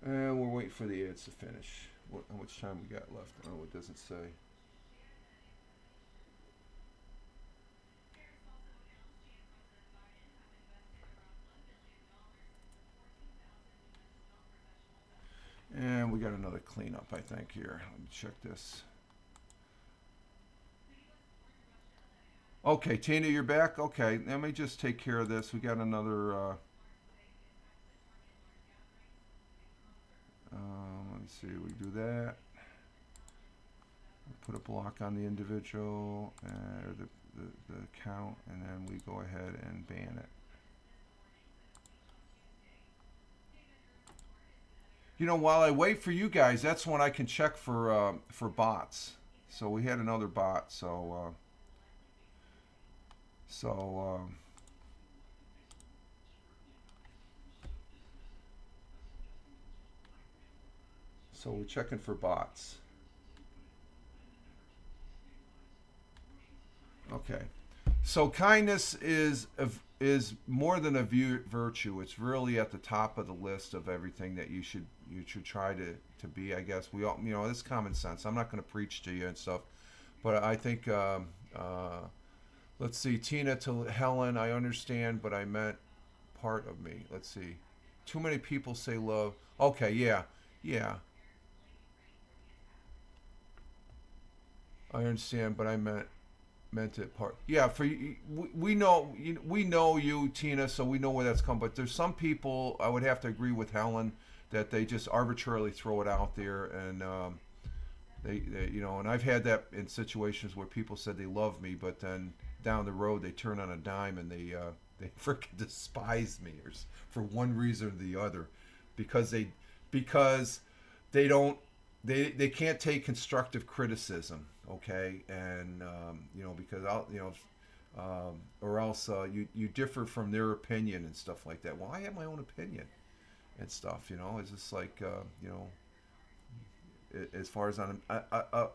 And we're waiting for the ads to finish. How much time we got left? Oh, it doesn't say. And we got another cleanup, I think, here. Let me check this. Okay, Tina, you're back? Okay, let me just take care of this. We got another, let me see, we do that. Put a block on the individual, or the account, and then we go ahead and ban it. You know, while I wait for you guys, that's when I can check for bots. So we had another bot, so so we're checking for bots. Okay. So kindness is more than a virtue. It's really at the top of the list of everything that you should try to be. I guess we all, it's common sense. I'm not going to preach to you and stuff, but I think let's see, Tina to Helen. I understand, but I meant part of me. Let's see. Too many people say love. Okay, yeah, yeah. I understand, but I meant it part. Yeah, for you, we know we know you, Tina, so we know where that's come. But there's some people I would have to agree with Helen that they just arbitrarily throw it out there, and and I've had that in situations where people said they love me, but then down the road they turn on a dime and they freaking despise me for one reason or the other, because because they don't they can't take constructive criticism, okay, and because or else you differ from their opinion and stuff like that. Well, I have my own opinion and stuff. It's just like as far as on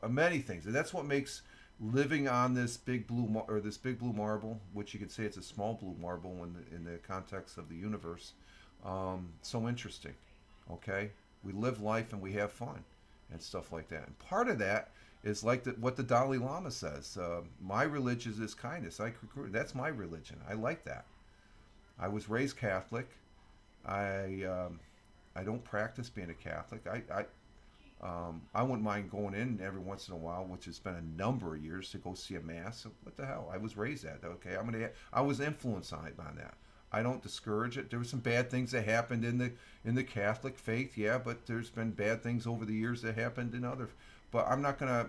many things, and that's what makes living on this big or this big blue marble, which you could say it's a small blue marble in the context of the universe, so interesting. Okay, we live life and we have fun and stuff like that. And part of that is like what the Dalai Lama says. My religion is kindness. That's my religion. I like that. I was raised Catholic. I don't practice being a Catholic. I wouldn't mind going in every once in a while, which has been a number of years, to go see a mass. So what the hell? I was raised that. Okay, I was influenced on that. I don't discourage it. There were some bad things that happened in the Catholic faith, yeah, but there's been bad things over the years that happened in other. But I'm not gonna,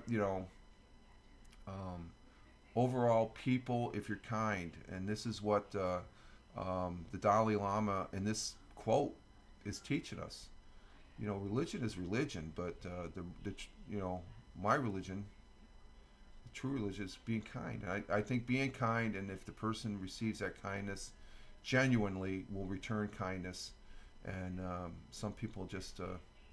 overall, people, if you're kind, and this is what the Dalai Lama in this quote is teaching us. Religion is religion, but my religion, the true religion, is being kind. And I think being kind, and if the person receives that kindness, genuinely will return kindness. And some people just,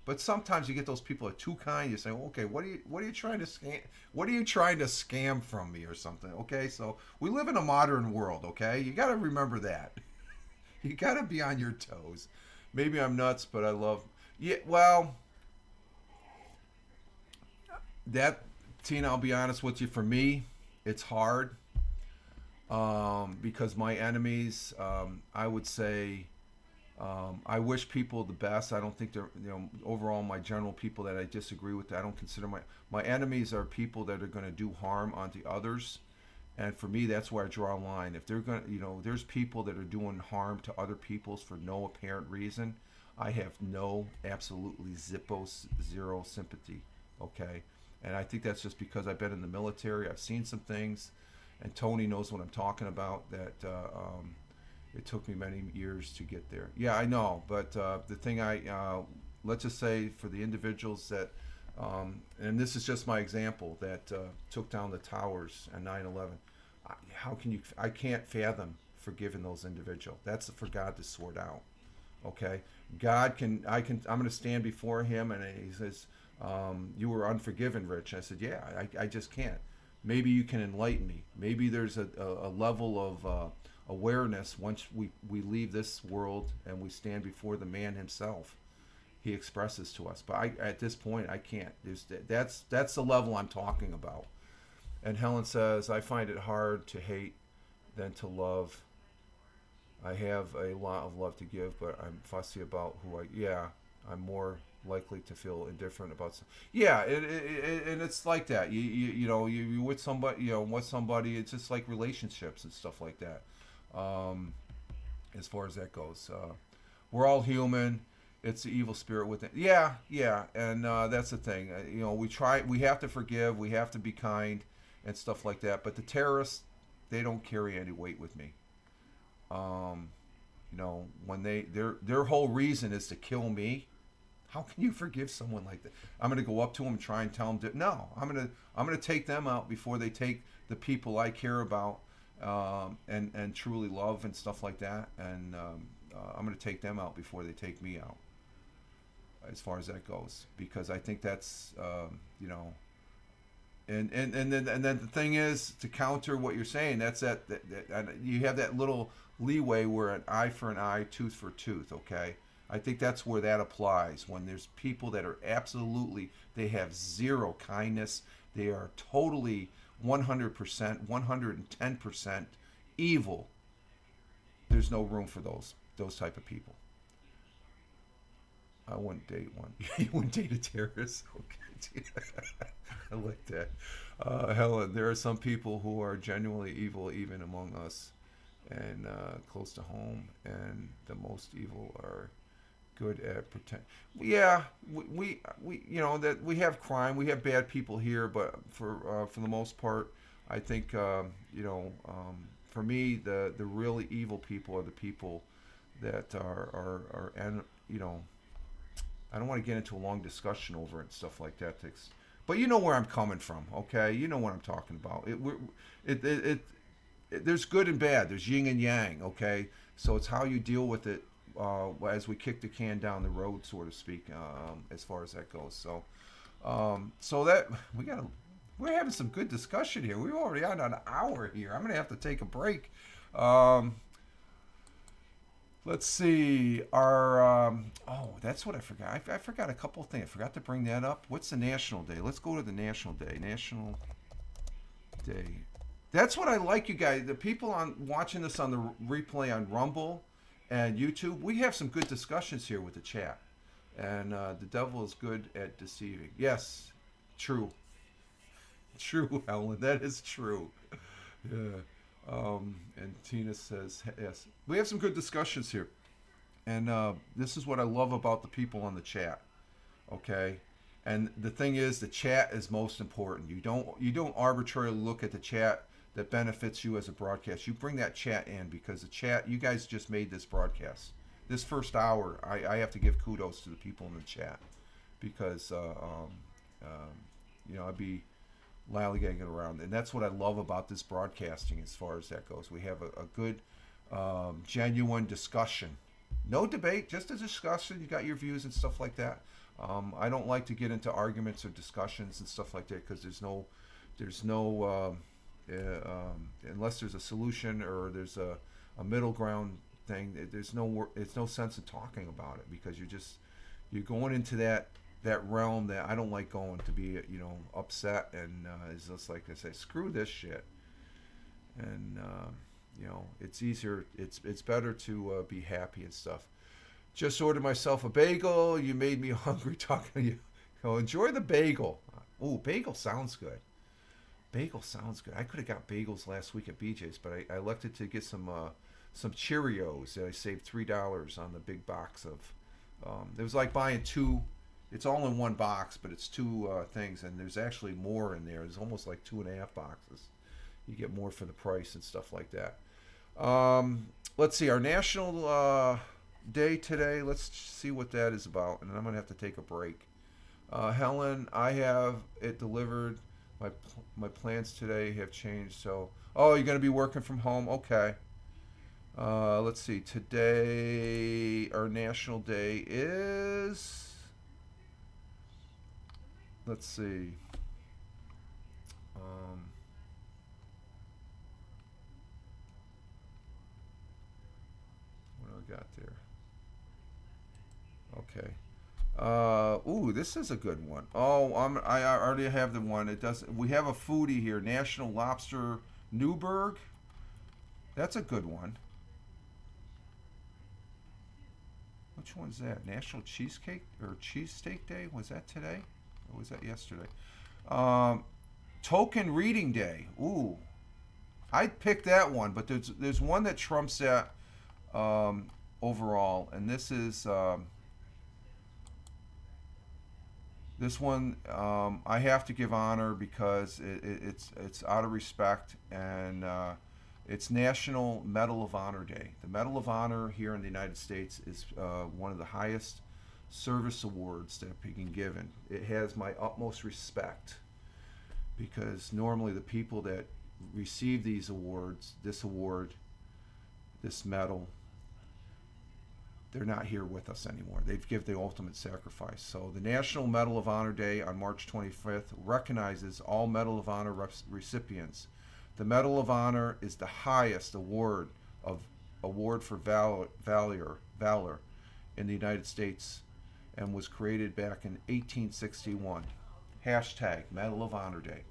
but sometimes you get those people that are too kind. You say, okay, what are you trying to scam? What are you trying to scam from me or something? Okay, so we live in a modern world. Okay, you got to remember that. You got to be on your toes. Maybe I'm nuts, but I love. Yeah, well, that Tina, I'll be honest with you. For me, it's hard because my enemies. I would say I wish people the best. I don't think they're overall my general people that I disagree with. I don't consider my enemies are people that are going to do harm onto others. And for me, that's where I draw a line. If they're going to, there's people that are doing harm to other people's for no apparent reason. I have no, absolutely zero sympathy. Okay, and I think that's just because I've been in the military. I've seen some things, and Tony knows what I'm talking about. That it took me many years to get there. Yeah, I know, but the thing let's just say for the individuals that And this is just my example that took down the towers on 9/11. How can you? I can't fathom forgiving those individuals. That's for God to sort out. Okay, God can. I can. I'm going to stand before Him, and He says, "You were unforgiven, Rich." I said, "Yeah, I just can't. Maybe you can enlighten me. Maybe there's a level of awareness once we leave this world and we stand before the man himself. He expresses to us. But at this point, I can't. That's the level I'm talking about." And Helen says, "I find it hard to hate than to love. I have a lot of love to give, but I'm fussy about who I. Yeah, I'm more likely to feel indifferent about. Yeah, and it's like that. You with somebody. With somebody. It's just like relationships and stuff like that. As far as that goes, we're all human. It's the evil spirit within. Yeah, yeah, and that's the thing. We have to forgive. We have to be kind, and stuff like that. But the terrorists, they don't carry any weight with me. When their whole reason is to kill me. How can you forgive someone like that? I'm going to go up to them and try and tell them no. I'm going to take them out before they take the people I care about and truly love and stuff like that. And I'm going to take them out before they take me out. As far as that goes, because I think that's and then the thing is, to counter what you're saying, that's that you have that little leeway where an eye for an eye, tooth for tooth. Okay, I think that's where that applies. When there's people that are absolutely, they have zero kindness, they are totally 100%, 110% evil. There's no room for those type of people. I wouldn't date one. You wouldn't date a terrorist? Okay. I like that. Helen, there are some people who are genuinely evil even among us and close to home, and the most evil are good at pretend. Yeah, we that we have crime, we have bad people here, but for the most part, I think for me the really evil people are the people that are and I don't want to get into a long discussion over it and stuff like that. But you know where I'm coming from, okay? You know what I'm talking about. There's good and bad. There's yin and yang, okay? So it's how you deal with it as we kick the can down the road, so to speak, as far as that goes. So that we're having some good discussion here. We're already on an hour here. I'm gonna have to take a break. Let's see. That's what I forgot. I forgot a couple of things. I forgot to bring that up. What's the National Day? Let's go to the National Day. National Day. That's what I like, you guys. The people watching this on the replay on Rumble and YouTube, we have some good discussions here with the chat. And the devil is good at deceiving. Yes, true. True, Helen. That is true. Yeah. And Tina says, yes. We have some good discussions here. And this is what I love about the people on the chat. Okay? And the thing is, the chat is most important. You don't arbitrarily look at the chat that benefits you as a broadcast. You bring that chat in, because the chat, you guys just made this broadcast. This first hour, I have to give kudos to the people in the chat, because I'd be lollygagging around, and that's what I love about this broadcasting as far as that goes. We have a good genuine discussion, no debate, just a discussion. You got your views and stuff like that. I don't like to get into arguments or discussions and stuff like that, because there's no unless there's a solution or there's a middle ground thing, it's no sense in talking about it, because you're going into that realm that I don't like going to be, upset, and it's just like I say, screw this shit. And it's easier, it's better to be happy and stuff. Just ordered myself a bagel. You made me hungry talking to you. Enjoy the bagel. Ooh, bagel sounds good. Bagel sounds good. I could have got bagels last week at BJ's, but I elected to get some Cheerios. I saved $3 on the big box of. It was like buying two. It's all in one box, but it's two things, and there's actually more in there. There's almost like 2.5 boxes. You get more for the price and stuff like that. Let's see, our National Day today. Let's see what that is about, and then I'm going to have to take a break. Helen, I have it delivered. My plans today have changed. So, oh, you're gonna be working from home? Okay. Let's see. Today, our national day is. Let's see. Um, what do I got there? Okay. Ooh, this is a good one. Oh, I already have the one. It does. We have a foodie here, National Lobster Newburgh. That's a good one. Which one's that? National Cheesecake or Cheesesteak Day? Was that today? Or was that yesterday? Token Reading Day. Ooh, I'd pick that one, but there's one that trumps that overall, and this is. This one I have to give honor because it's out of respect, and it's National Medal of Honor Day. The Medal of Honor here in the United States is one of the highest service awards that can be given. It has my utmost respect because normally the people that receive these awards, this medal, they're not here with us anymore. They've given the ultimate sacrifice. So the National Medal of Honor Day on March 25th recognizes all Medal of Honor recipients. The Medal of Honor is the highest award for valor in the United States and was created back in 1861. Hashtag Medal of Honor Day.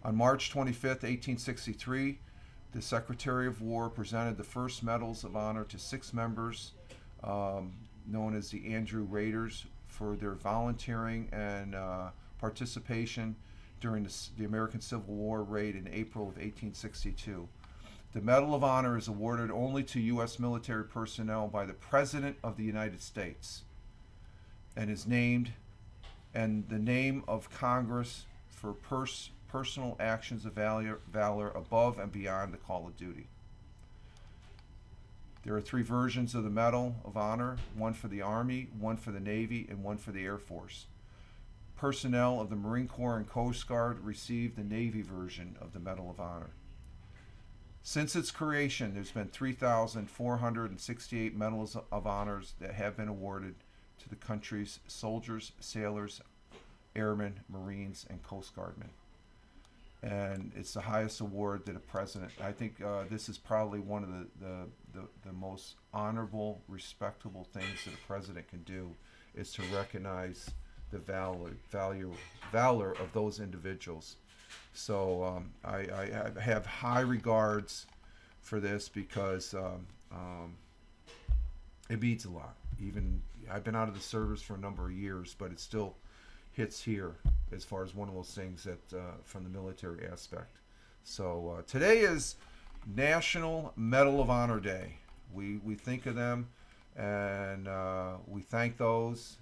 On March 25th, 1863, the Secretary of War presented the first Medals of Honor to 6 members known as the Andrew Raiders for their volunteering and participation during the American Civil War raid in April of 1862. The Medal of Honor is awarded only to U.S. military personnel by the President of the United States and is named and the name of Congress for personal actions of valor above and beyond the call of duty. There are 3 versions of the Medal of Honor, one for the Army, one for the Navy, and one for the Air Force. Personnel of the Marine Corps and Coast Guard received the Navy version of the Medal of Honor. Since its creation, there's been 3,468 Medals of Honors that have been awarded to the country's soldiers, sailors, airmen, Marines, and Coast Guardmen. And it's the highest award that a president. I think this is probably one of the most honorable, respectable things that a president can do, is to recognize the valor of those individuals. So I have high regards for this because it means a lot. Even I've been out of the service for a number of years, but it still hits here as far as one of those things that from the military aspect. So today is National Medal of Honor Day. We think of them and we thank those,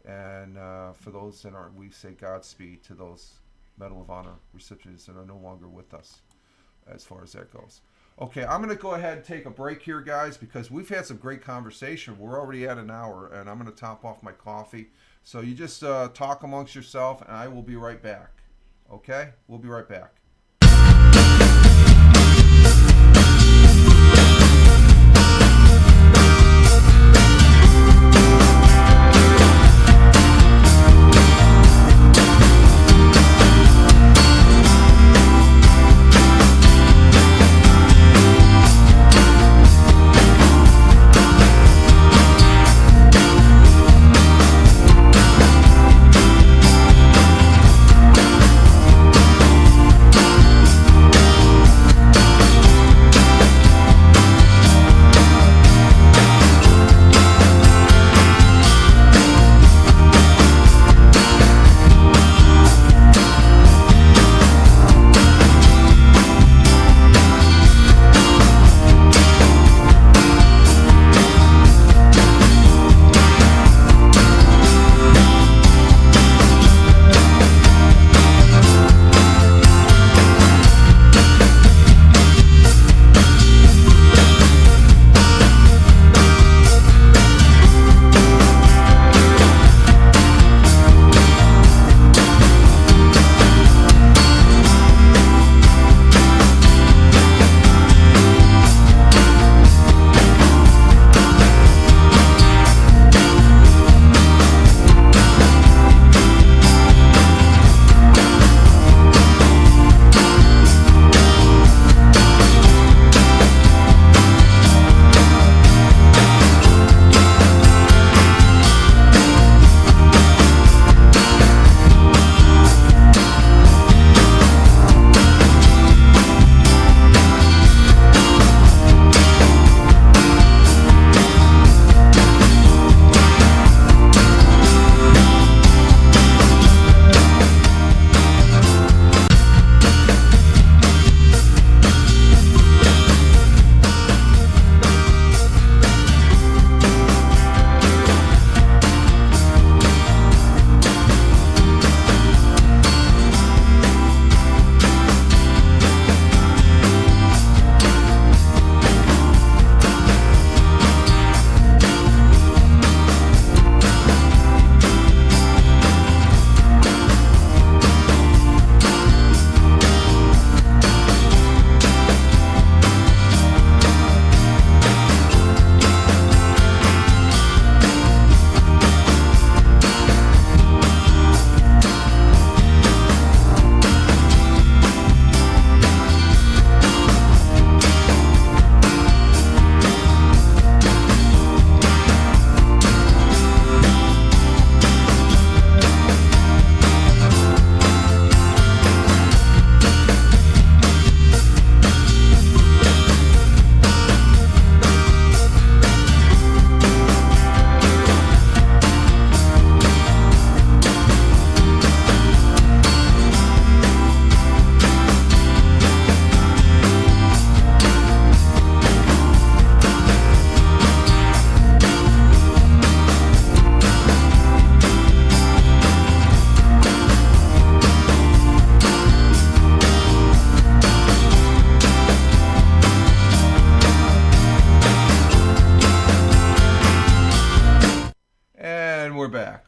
and for those that aren't, we say Godspeed to those Medal of Honor recipients that are no longer with us as far as that goes. Okay, I'm going to go ahead and take a break here, guys, because we've had some great conversation. We're already at an hour, and I'm going to top off my coffee. So you just talk amongst yourself, and I will be right back. Okay? We'll be right back.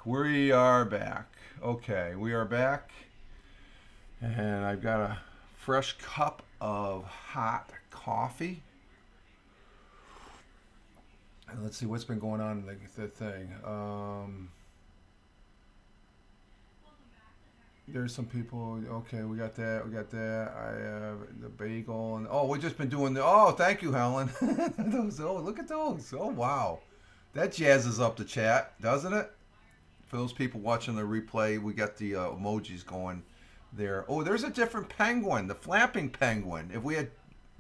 We are back. Okay, we are back. And I've got a fresh cup of hot coffee. And let's see what's been going on in the thing. There's some people. Okay, we got that. We got that. I have the bagel, and we've just been doing the. Oh, thank you, Helen. Those. Oh, look at those. Oh, wow, that jazzes up the chat, doesn't it? For those people watching the replay, we got the emojis going there. Oh, there's a different penguin, the flapping penguin. If we had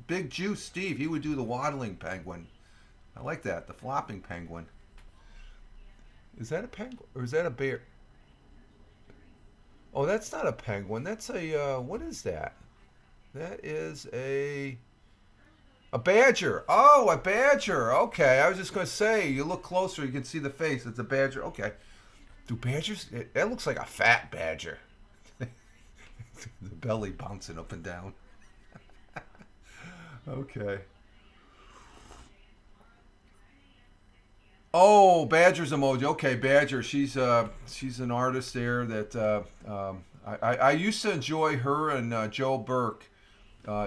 Big Juice Steve, he would do the waddling penguin. I like that, the flopping penguin. Is that a penguin or is that a bear? Oh, that's not a penguin. That's a what is that? That is a badger. Oh, a badger. Okay, I was just going to say, you look closer, you can see the face. It's a badger. Okay. Do badgers? That looks like a fat badger. The belly bouncing up and down. Okay. Oh, Badger's emoji. Okay, Badger. She's an artist there that I used to enjoy her and Joe Burke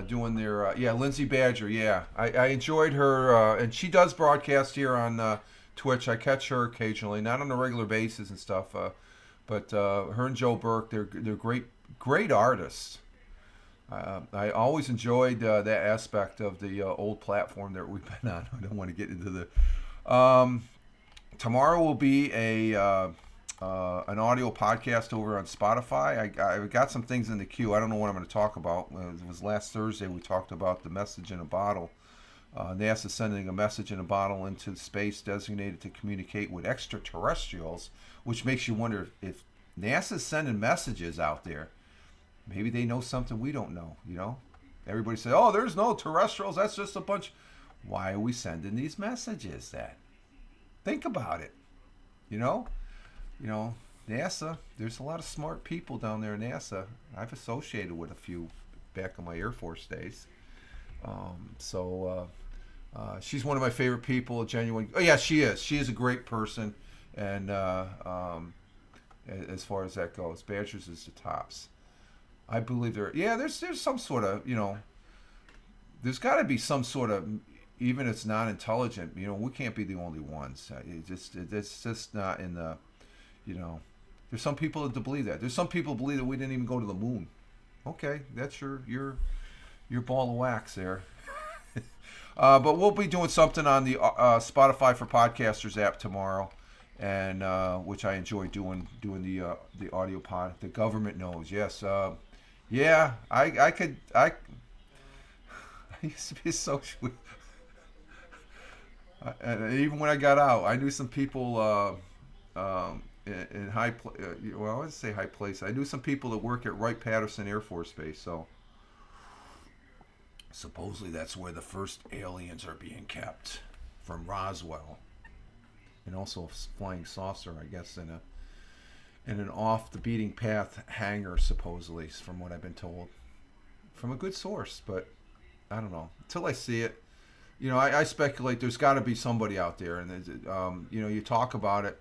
doing their Lindsay Badger. Yeah, I enjoyed her and she does broadcast here on Twitch. I catch her occasionally, not on a regular basis and stuff. But her and Joe Burke, they're great artists. I always enjoyed that aspect of the old platform that we've been on. I don't want to get into the. Tomorrow will be an audio podcast over on Spotify. I got some things in the queue. I don't know what I'm going to talk about. It was last Thursday we talked about the message in a bottle. NASA sending a message in a bottle into space designated to communicate with extraterrestrials, which makes you wonder if NASA's sending messages out there. Maybe they know something we don't know, you know? Everybody says, oh, there's no terrestrials. That's just a bunch. Why are we sending these messages then? Think about it. You know, NASA, there's a lot of smart people down there in NASA. I've associated with a few back in my Air Force days. She's one of my favorite people, a genuine. Oh, yeah, she is. She is a great person. And as far as that goes, Badgers is the tops. I believe there's some sort of, there's got to be some sort of, even if it's not intelligent, we can't be the only ones. It's just not in the, there's some people that believe that. There's some people who believe that we didn't even go to the moon. Okay, that's your ball of wax there. But we'll be doing something on the Spotify for Podcasters app tomorrow, and which I enjoy doing the audio pod. The government knows, yes. Yeah, I used to be a social. And even when I got out, I knew some people in high. Well, I wouldn't say high place. I knew some people that work at Wright-Patterson Air Force Base. So supposedly that's where the first aliens are being kept, from Roswell, and also a flying saucer, I guess, in an off the beating path hangar, supposedly, from what I've been told, from a good source. But I don't know until I see it. I speculate there's got to be somebody out there, and you talk about it.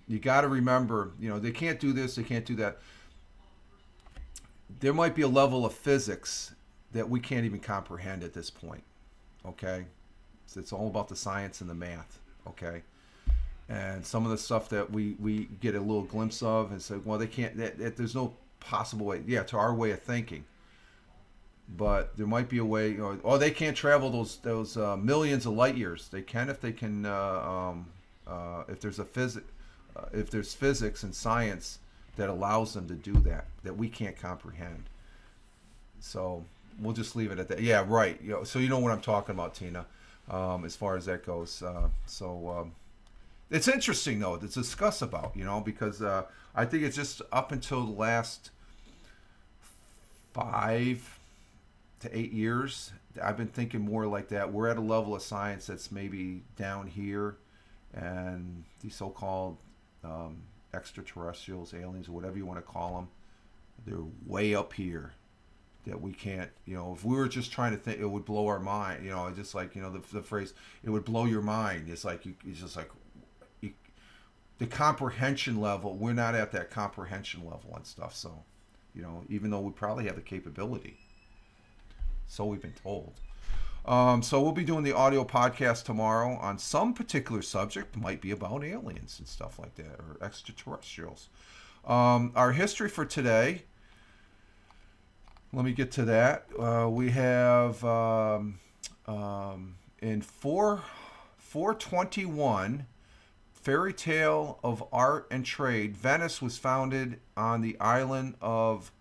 You got to remember, they can't do this, they can't do that. There might be a level of physics that we can't even comprehend at this point. Okay, so it's all about the science and the math. Okay, and some of the stuff that we get a little glimpse of and say, well, they can't. That there's no possible way. Yeah, to our way of thinking. But there might be a way, they can't travel those millions of light years. They can if they can, if there's physics and science that allows them to do that we can't comprehend. So we'll just leave it at that. Yeah, right. So you know what I'm talking about, Tina, as far as that goes. It's interesting though to discuss about, because I think it's just up until the last 5 to 8 years, I've been thinking more like that. We're at a level of science that's maybe down here, and these so-called extraterrestrials, aliens, or whatever you want to call them, they're way up here that we can't. If we were just trying to think, it would blow our mind. Just like the phrase, it would blow your mind. It's like the comprehension level, we're not at that comprehension level and stuff. So, even though we probably have the capability, so we've been told. So we'll be doing the audio podcast tomorrow on some particular subject. Might be about aliens and stuff like that, or extraterrestrials. Our history for today. Let me get to that. We have in 421, Fairy Tale of Art and Trade, Venice was founded on the island of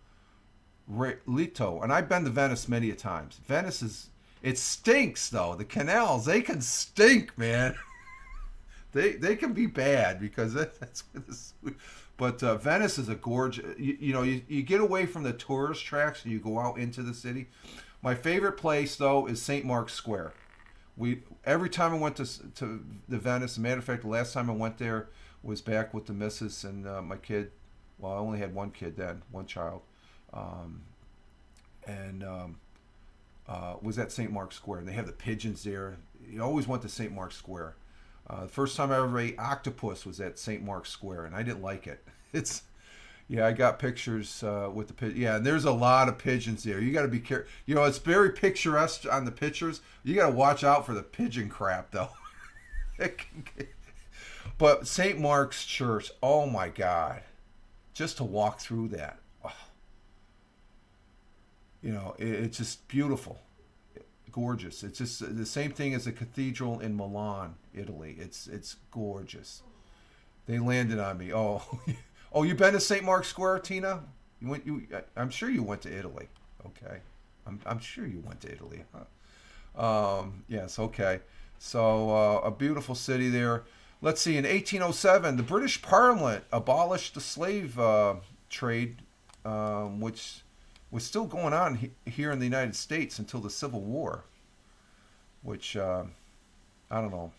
Leto. And I've been to Venice many a times. It stinks though. The canals, they can stink, man. they can be bad because that's what this. But Venice is a gorgeous. You get away from the tourist tracks and you go out into the city. My favorite place though is St. Mark's Square. Every time I went to the Venice. As a matter of fact, the last time I went there was back with the missus and my kid. Well, I only had one kid then, one child, was at St. Mark's Square. And they have the pigeons there. You always went to St. Mark's Square. The first time I ever ate octopus was at St. Mark's Square, and I didn't like it. I got pictures with the pigeons. Yeah, and there's a lot of pigeons there. You got to be careful. It's very picturesque on the pictures. You got to watch out for the pigeon crap, though. But St. Mark's Church, oh my God, just to walk through that, it's just beautiful. Gorgeous. It's just the same thing as a cathedral in Milan, Italy. It's gorgeous. They landed on me. Oh, you been to St. Mark's Square, Tina? I'm sure you went to Italy. Okay, I'm sure you went to Italy. Huh? Yes. Okay. So a beautiful city there. Let's see. In 1807, the British Parliament abolished the slave trade, which was still going on here in the United States until the Civil War, which, I don't know.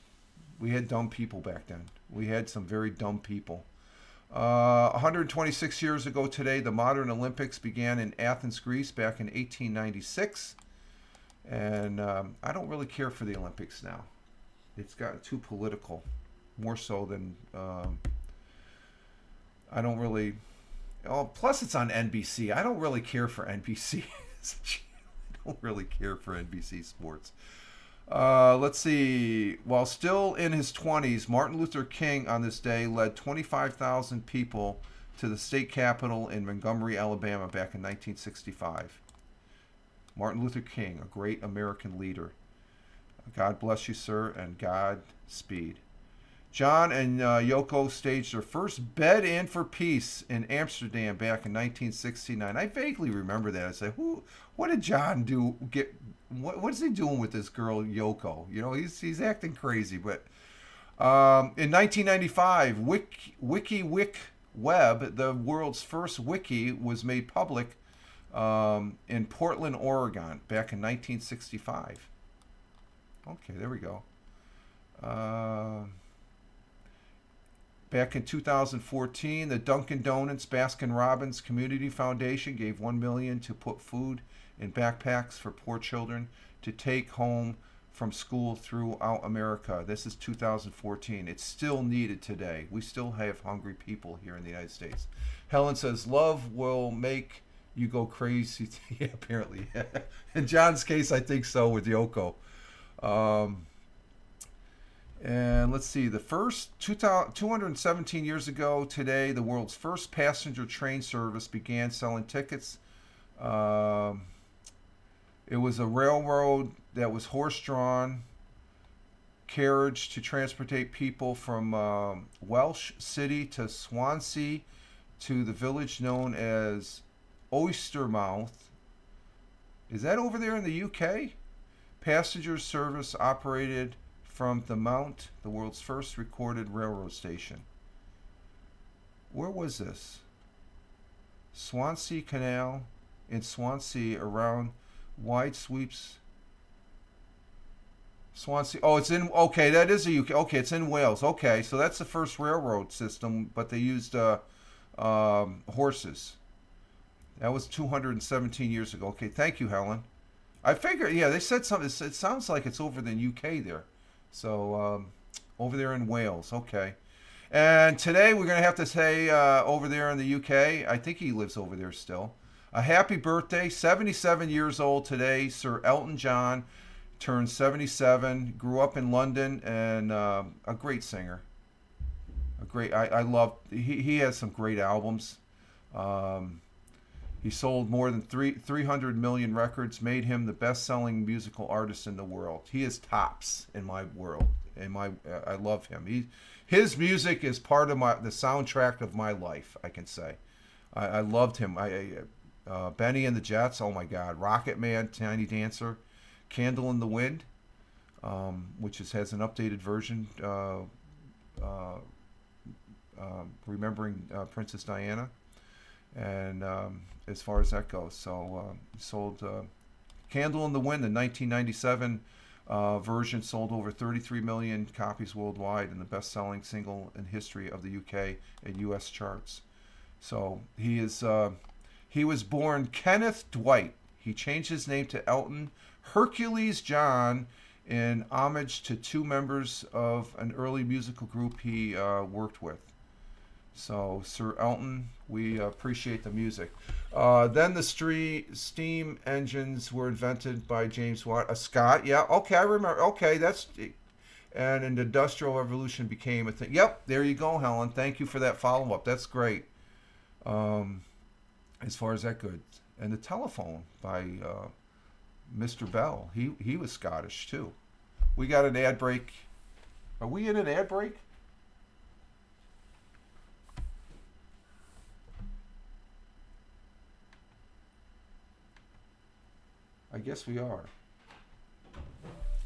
We had dumb people back then. We had some very dumb people. 126 years ago today, the modern Olympics began in Athens, Greece, back in 1896. And I don't really care for the Olympics now. It's gotten too political, more so than I don't really... Oh, plus it's on NBC. I don't really care for NBC. I don't really care for NBC sports. Let's see. While still in his 20s, Martin Luther King on this day led 25,000 people to the state capitol in Montgomery, Alabama back in 1965. Martin Luther King, a great American leader. God bless you, sir, and Godspeed. John and Yoko staged their first Bed In for Peace in Amsterdam back in 1969. I vaguely remember that. I say, what did John do? What is he doing with this girl Yoko? He's acting crazy. But in 1995, WikiWeb, the world's first wiki, was made public in Portland, Oregon, back in 1965. Okay, there we go. Back in 2014, the Dunkin' Donuts Baskin Robbins Community Foundation gave $1 million to put food in backpacks for poor children to take home from school throughout America. This is 2014. It's still needed today. We still have hungry people here in the United States. Helen says, love will make you go crazy. Yeah, apparently. In John's case, I think so with Yoko. And let's see, the first 217 years ago today, the world's first passenger train service began selling tickets. It was a railroad that was horse-drawn carriage to transportate people from Welsh City to Swansea to the village known as Oystermouth. Is that over there in the UK? Passenger service operated from the Mount, the world's first recorded railroad station. Where was this? Swansea Canal in Swansea around wide sweeps. Swansea. Oh, it's in. Okay, that is a UK. Okay, it's in Wales. Okay, so that's the first railroad system, but they used horses. That was 217 years ago. Okay, thank you, Helen. I figured. Yeah, they said something. It sounds like it's over in the UK there. So over there in Wales. Okay. And today we're going to have to say over there in the UK, I think he lives over there still, a happy birthday, 77 years old today, Sir Elton John, turned 77, grew up in London, and a great singer. I love, he has some great albums. He sold more than 300 million records, made him the best-selling musical artist in the world. He is tops in my world. I love him. His music is part of the soundtrack of my life, I can say. I loved him. Benny and the Jets, oh my God. Rocket Man, Tiny Dancer, Candle in the Wind, which has an updated version, remembering Princess Diana. And as far as that goes, so sold Candle in the Wind, the 1997 version, sold over 33 million copies worldwide, and the best-selling single in history of the UK and US charts. So he was born Kenneth Dwight. He changed his name to Elton Hercules John in homage to two members of an early musical group he worked with. So, Sir Elton, we appreciate the music. Then the steam engines were invented by James Watt, a Scot. Yeah, okay, I remember. Okay, and an industrial revolution became a thing. Yep, there you go, Helen. Thank you for that follow-up. That's great. As far as that good. And the telephone by Mr. Bell. He was Scottish, too. We got an ad break. Are we in an ad break? I guess we are.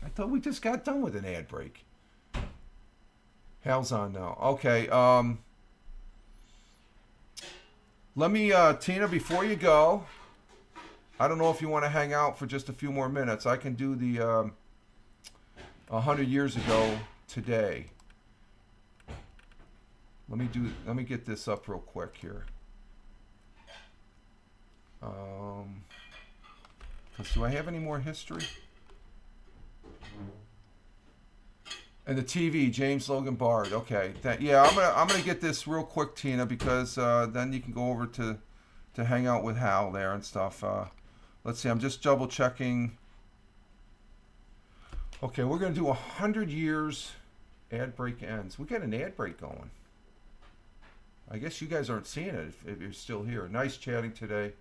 I thought we just got done with an ad break. Hal's on now. Okay. Let me, Tina, before you go, I don't know if you want to hang out for just a few more minutes. I can do the 100 years ago today. Let me get this up real quick here. Do I have any more history? And the TV, James Logan Bard. Okay, yeah, I'm gonna get this real quick, Tina, because then you can go over to hang out with Hal there and stuff. Let's see, I'm just double checking. Okay, we're gonna do 100 years. Ad break ends. We got an ad break going. I guess you guys aren't seeing it if you're still here. Nice chatting today.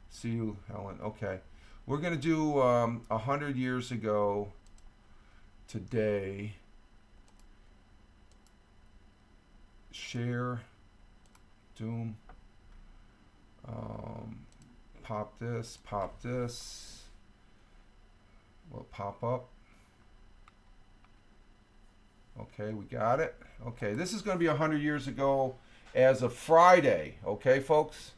See you, Helen. Okay. We're going to do 100 years ago today. Share. Doom. Pop this. Pop this. Will pop up. Okay, we got it. Okay, this is going to be 100 years ago as of Friday. Okay, folks?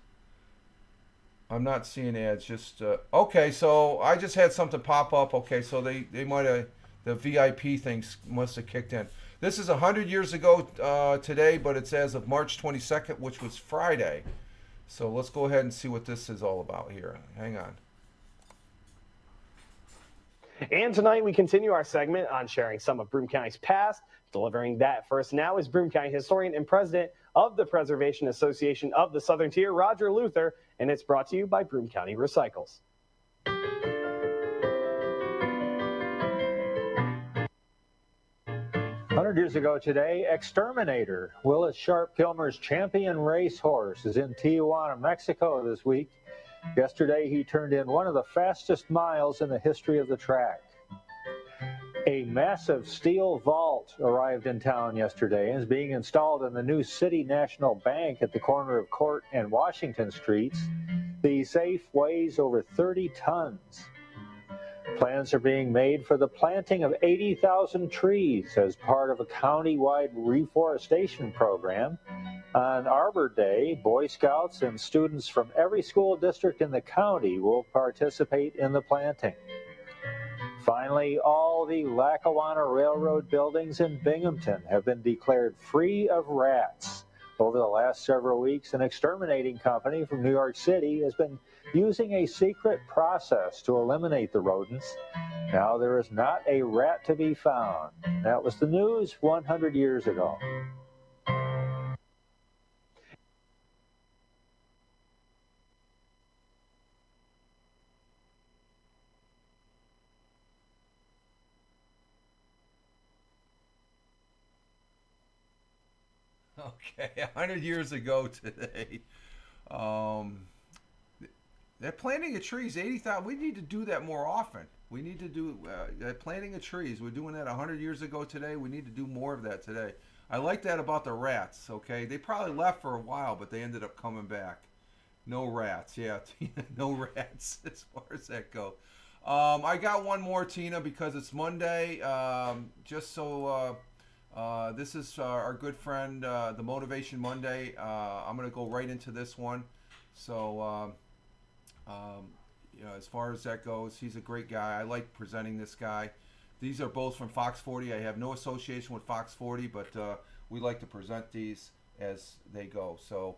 I'm not seeing ads, just, okay, so I just had something pop up. Okay, so they might have, the VIP things must have kicked in. This is 100 years ago today, but it's as of March 22nd, which was Friday. So let's go ahead and see what this is all about here. Hang on. And tonight we continue our segment on sharing some of Broome County's past. Delivering that first now is Broome County historian and president of the Preservation Association of the Southern Tier, Roger Luther, and it's brought to you by Broome County Recycles. 100 years ago today, Exterminator, Willis Sharp Kilmer's champion racehorse, is in Tijuana, Mexico this week. Yesterday, he turned in one of the fastest miles in the history of the track. A massive steel vault arrived in town yesterday and is being installed in the new City National Bank at the corner of Court and Washington Streets. The safe weighs over 30 tons. Plans are being made for the planting of 80,000 trees as part of a county-wide reforestation program. On Arbor Day, Boy Scouts and students from every school district in the county will participate in the planting. Finally, all the Lackawanna Railroad buildings in Binghamton have been declared free of rats. Over the last several weeks, an exterminating company from New York City has been using a secret process to eliminate the rodents. Now there is not a rat to be found. That was the news 100 years ago. Okay, 100 years ago today. They're planting of trees, 80,000. We need to do that more often. We need to do planting of trees. We're doing that 100 years ago today. We need to do more of that today. I like that about the rats, okay? They probably left for a while, but they ended up coming back. No rats, yeah, Tina, no rats as far as that go. I got one more, Tina, because it's Monday. This is our good friend, the Motivation Monday. I'm going to go right into this one. So, as far as that goes, he's a great guy. I like presenting this guy. These are both from Fox 40. I have no association with Fox 40, but we like to present these as they go. So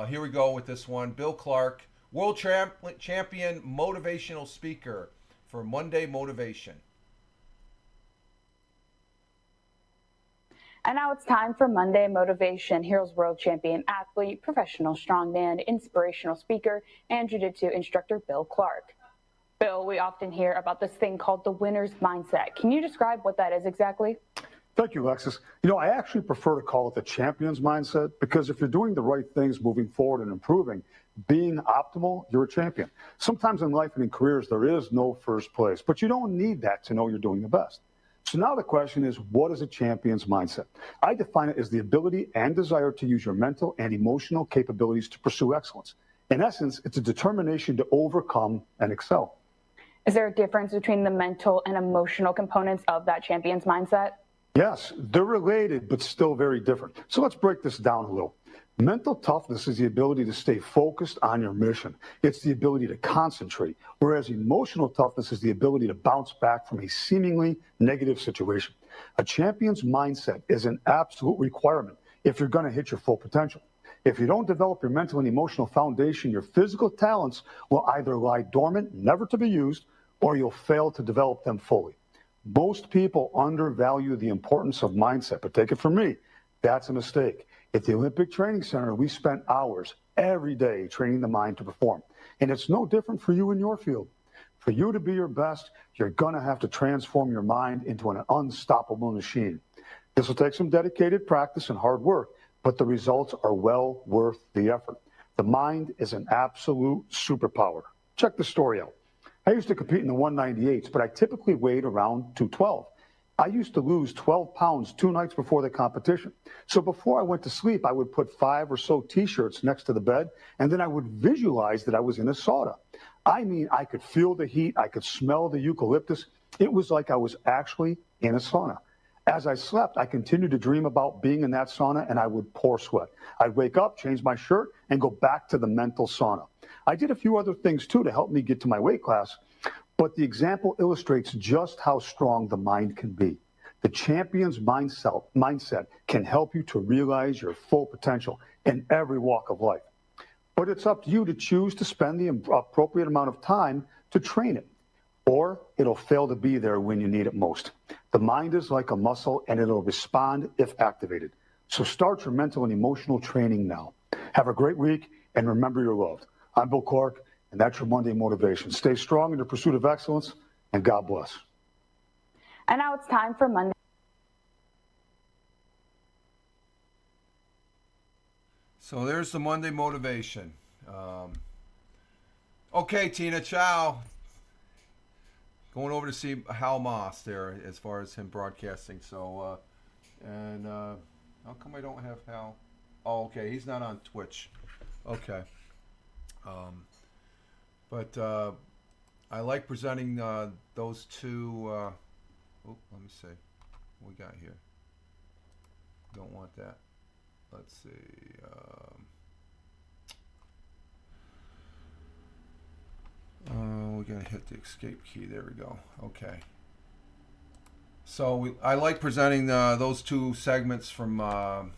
here we go with this one. Bill Clark, world champion motivational speaker for Monday Motivation. And now it's time for Monday Motivation. Here's world champion athlete, professional strongman, inspirational speaker, and jiu-jitsu instructor Bill Clark. Bill, we often hear about this thing called the winner's mindset. Can you describe what that is exactly? Thank you, Alexis. I actually prefer to call it the champion's mindset because if you're doing the right things moving forward and improving, being optimal, you're a champion. Sometimes in life and in careers, there is no first place, but you don't need that to know you're doing the best. So now the question is, what is a champion's mindset? I define it as the ability and desire to use your mental and emotional capabilities to pursue excellence. In essence, it's a determination to overcome and excel. Is there a difference between the mental and emotional components of that champion's mindset? Yes, they're related, but still very different. So let's break this down a little. Mental toughness is the ability to stay focused on your mission. It's the ability to concentrate, whereas emotional toughness is the ability to bounce back from a seemingly negative situation. A champion's mindset is an absolute requirement if you're going to hit your full potential. If you don't develop your mental and emotional foundation, your physical talents will either lie dormant, never to be used, or you'll fail to develop them fully. Most people undervalue the importance of mindset, but take it from me, that's a mistake. At the Olympic Training Center, we spent hours every day training the mind to perform. And it's no different for you in your field. For you to be your best, you're going to have to transform your mind into an unstoppable machine. This will take some dedicated practice and hard work, but the results are well worth the effort. The mind is an absolute superpower. Check the story out. I used to compete in the 198s, but I typically weighed around 212. I used to lose 12 pounds 2 nights before the competition. So before I went to sleep, I would put 5 or so t-shirts next to the bed, and then I would visualize that I was in a sauna. I mean, I could feel the heat. I could smell the eucalyptus. It was like I was actually in a sauna. As I slept, I continued to dream about being in that sauna, and I would pour sweat. I'd wake up, change my shirt, and go back to the mental sauna. I did a few other things, too, to help me get to my weight class, but the example illustrates just how strong the mind can be. The champion's mindset can help you to realize your full potential in every walk of life. But it's up to you to choose to spend the appropriate amount of time to train it, or it'll fail to be there when you need it most. The mind is like a muscle, and it'll respond if activated. So start your mental and emotional training now. Have a great week, and remember you're loved. I'm Bill Clark, and that's your Monday Motivation. Stay strong in your pursuit of excellence, and God bless. And now it's time for Monday. So there's the Monday Motivation. Okay, Tina, ciao. Going over to see Hal Moss there as far as him broadcasting. So, how come I don't have Hal? Oh, okay, he's not on Twitch. Okay. But I like presenting those two. Let me see. What we got here? Don't want that. Let's see. We're going to hit the escape key. There we go. Okay. So I like presenting those two segments from our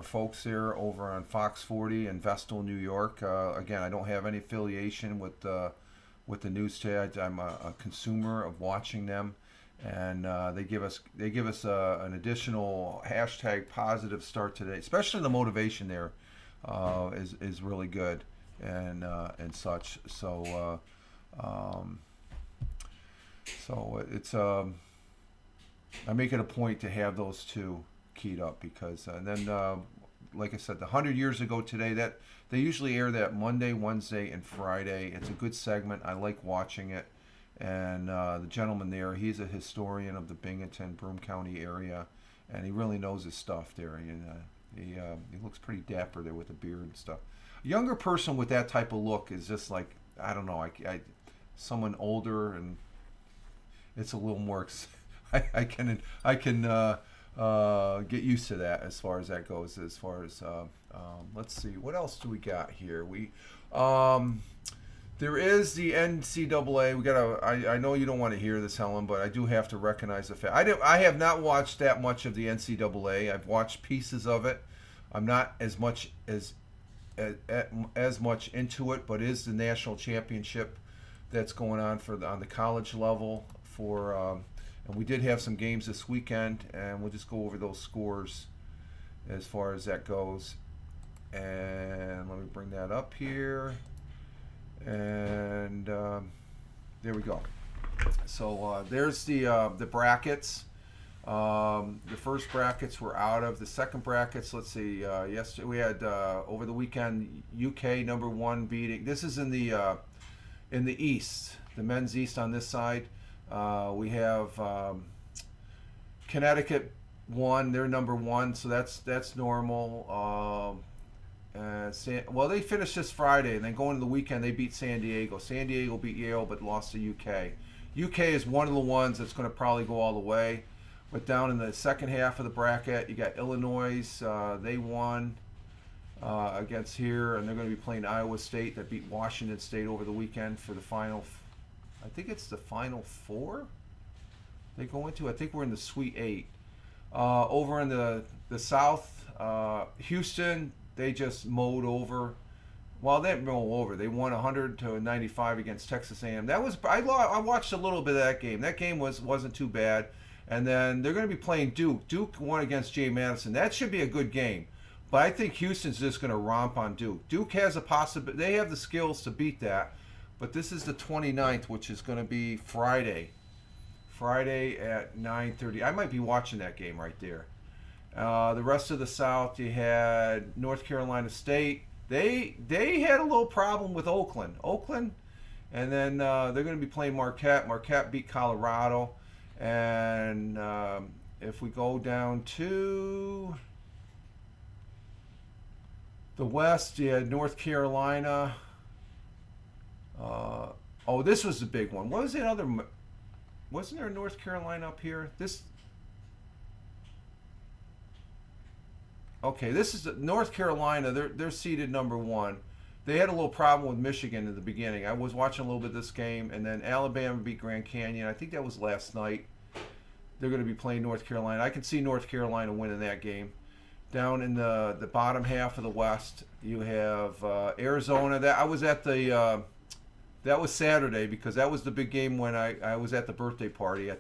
folks here over on Fox 40 in Vestal, New York. Again, I don't have any affiliation with the news today. I'm a consumer of watching them, and they give us an additional hashtag positive start today. Especially the motivation there is really good and such. So it's I make it a point to have those two keyed up because and then like I said, the 100 years ago today, that they usually air that Monday, Wednesday, and Friday. It's a good segment. I like watching it. And the gentleman there, he's a historian of the Binghamton, Broome County area, and he really knows his stuff there. And he looks pretty dapper there with the beard and stuff. A younger person with that type of look is just like, I don't know, someone older, and it's a little more. I can get used to that as far as that goes. As far as let's see, what else do we got here? There is the NCAA. We got. I know you don't want to hear this, Helen, but I do have to recognize the fact. I have not watched that much of the NCAA. I've watched pieces of it. I'm not as much into it, but it is the national championship that's going on on the college level and we did have some games this weekend, and we'll just go over those scores as far as that goes. And let me bring that up here. And there we go. So there's the brackets. The first brackets were out of. The second brackets, let's see. Yesterday we had over the weekend UK #1 beating. This is in the East, the men's East on this side. We have Connecticut won. They're #1, so that's normal. Well, they finished this Friday, and then going to the weekend, they beat San Diego. San Diego beat Yale, but lost to UK. UK is one of the ones that's going to probably go all the way. But down in the second half of the bracket, you got Illinois. They won against here, and they're going to be playing Iowa State that beat Washington State over the weekend for the final. I think it's the Final Four they go into. I think we're in the Sweet 8. Over in the South, Houston, they just mowed over. Well, they didn't mow over. They won 100-95 against Texas A&M. That was I watched a little bit of that game. That game wasn't too bad. And then they're going to be playing Duke. Duke won against Jay Madison. That should be a good game. But I think Houston's just going to romp on Duke. Duke has a possibility. They have the skills to beat that. But this is the 29th, which is going to be Friday. Friday at 9:30. I might be watching that game right there. The rest of the South, you had North Carolina State. They had a little problem with Oakland. And then they're going to be playing Marquette. Marquette beat Colorado. And if we go down to the West, you had North Carolina. This was the big one. What was the other? Wasn't there North Carolina up here? This is North Carolina. They're seeded #1. They had a little problem with Michigan in the beginning. I was watching a little bit of this game, and then Alabama beat Grand Canyon. I think that was last night. They're going to be playing North Carolina. I can see North Carolina winning that game. Down in the bottom half of the West, you have Arizona. That was Saturday because that was the big game when I was at the birthday party.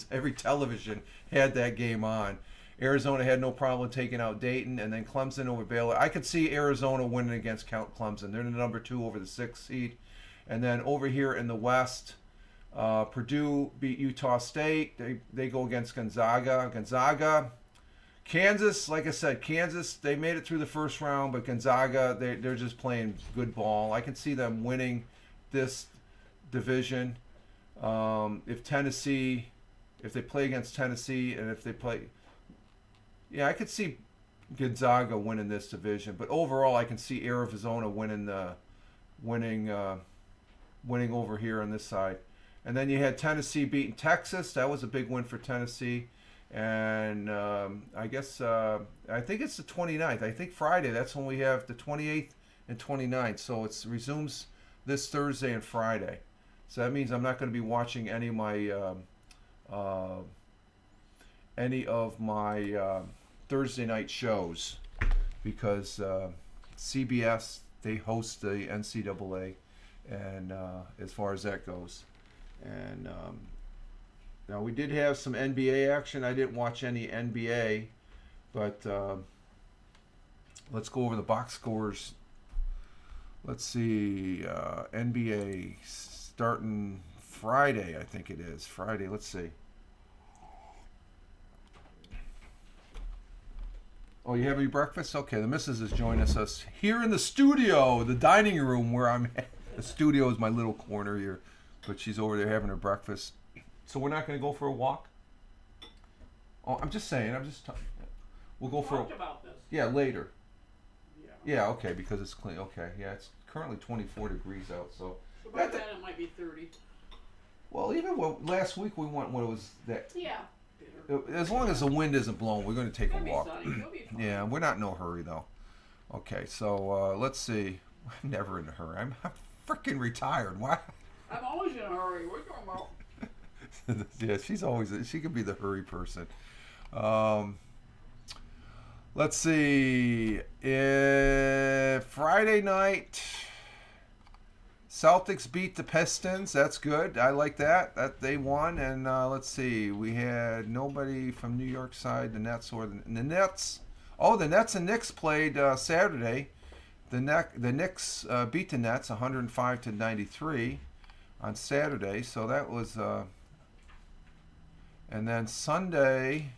Every television had that game on. Arizona had no problem taking out Dayton, and then Clemson over Baylor. I could see Arizona winning against Clemson. They're the #2 over the 6th seed. And then over here in the West, Purdue beat Utah State. They go against Gonzaga. Kansas, like I said, they made it through the first round, but Gonzaga, they're just playing good ball. I can see them winning this division. If they play against Tennessee, and if they play... Yeah, I could see Gonzaga winning this division, but overall, I can see Arizona winning over here on this side. And then you had Tennessee beating Texas. That was a big win for Tennessee. And I think it's the 29th. I think Friday. That's when we have the 28th and 29th. So it resumes this Thursday and Friday. So that means I'm not going to be watching any of my Thursday night shows because CBS, they host the NCAA, and as far as that goes. And now we did have some NBA action. I didn't watch any NBA, but let's go over the box scores. Let's see, NBA starting Friday, I think it is. Friday, let's see. Oh, you having your breakfast? Okay, the missus is joining us here in the studio, the dining room where I'm at. The studio is my little corner here, but she's over there having her breakfast. So we're not going to go for a walk? Oh, I'm just saying. We'll go for Talked about this. Yeah, later. Yeah. Yeah, okay, because it's clean. Okay, yeah, it's currently 24 degrees out, so. So by then it might be 30. Well, last week we went when it was that. Yeah. As long as the wind isn't blowing, we're going to take a walk. It'll be fine. Yeah, we're not in no hurry though. Okay, so let's see. I'm never in a hurry. I'm freaking retired. Why? I'm always in a hurry. What are you talking about? Yeah, she could be the hurry person. Let's see. Friday night, Celtics beat the Pistons. That's good. I like that. That they won. And let's see. We had nobody from New York side. The Nets or the Nets. Oh, the Nets and Knicks played Saturday. The Knicks beat the Nets 105-93 on Saturday. So that was. And then Sunday,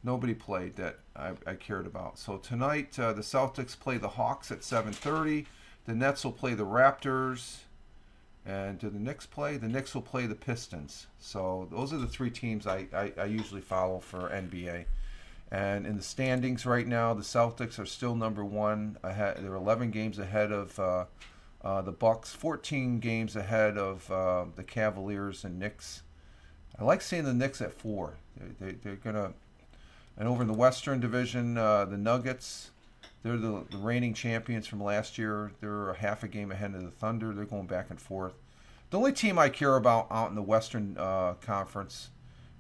nobody played that I cared about. So tonight, the Celtics play the Hawks at 7:30. The Nets will play the Raptors. And do the Knicks play? The Knicks will play the Pistons. So those are the three teams I usually follow for NBA. And in the standings right now, the Celtics are still number one. They're 11 games ahead of the Bucks, 14 games ahead of the Cavaliers and Knicks. I like seeing the Knicks at 4. They're gonna, and over in the Western Division, the Nuggets, they're the reigning champions from last year. They're a half a game ahead of the Thunder. They're going back and forth. The only team I care about out in the Western Conference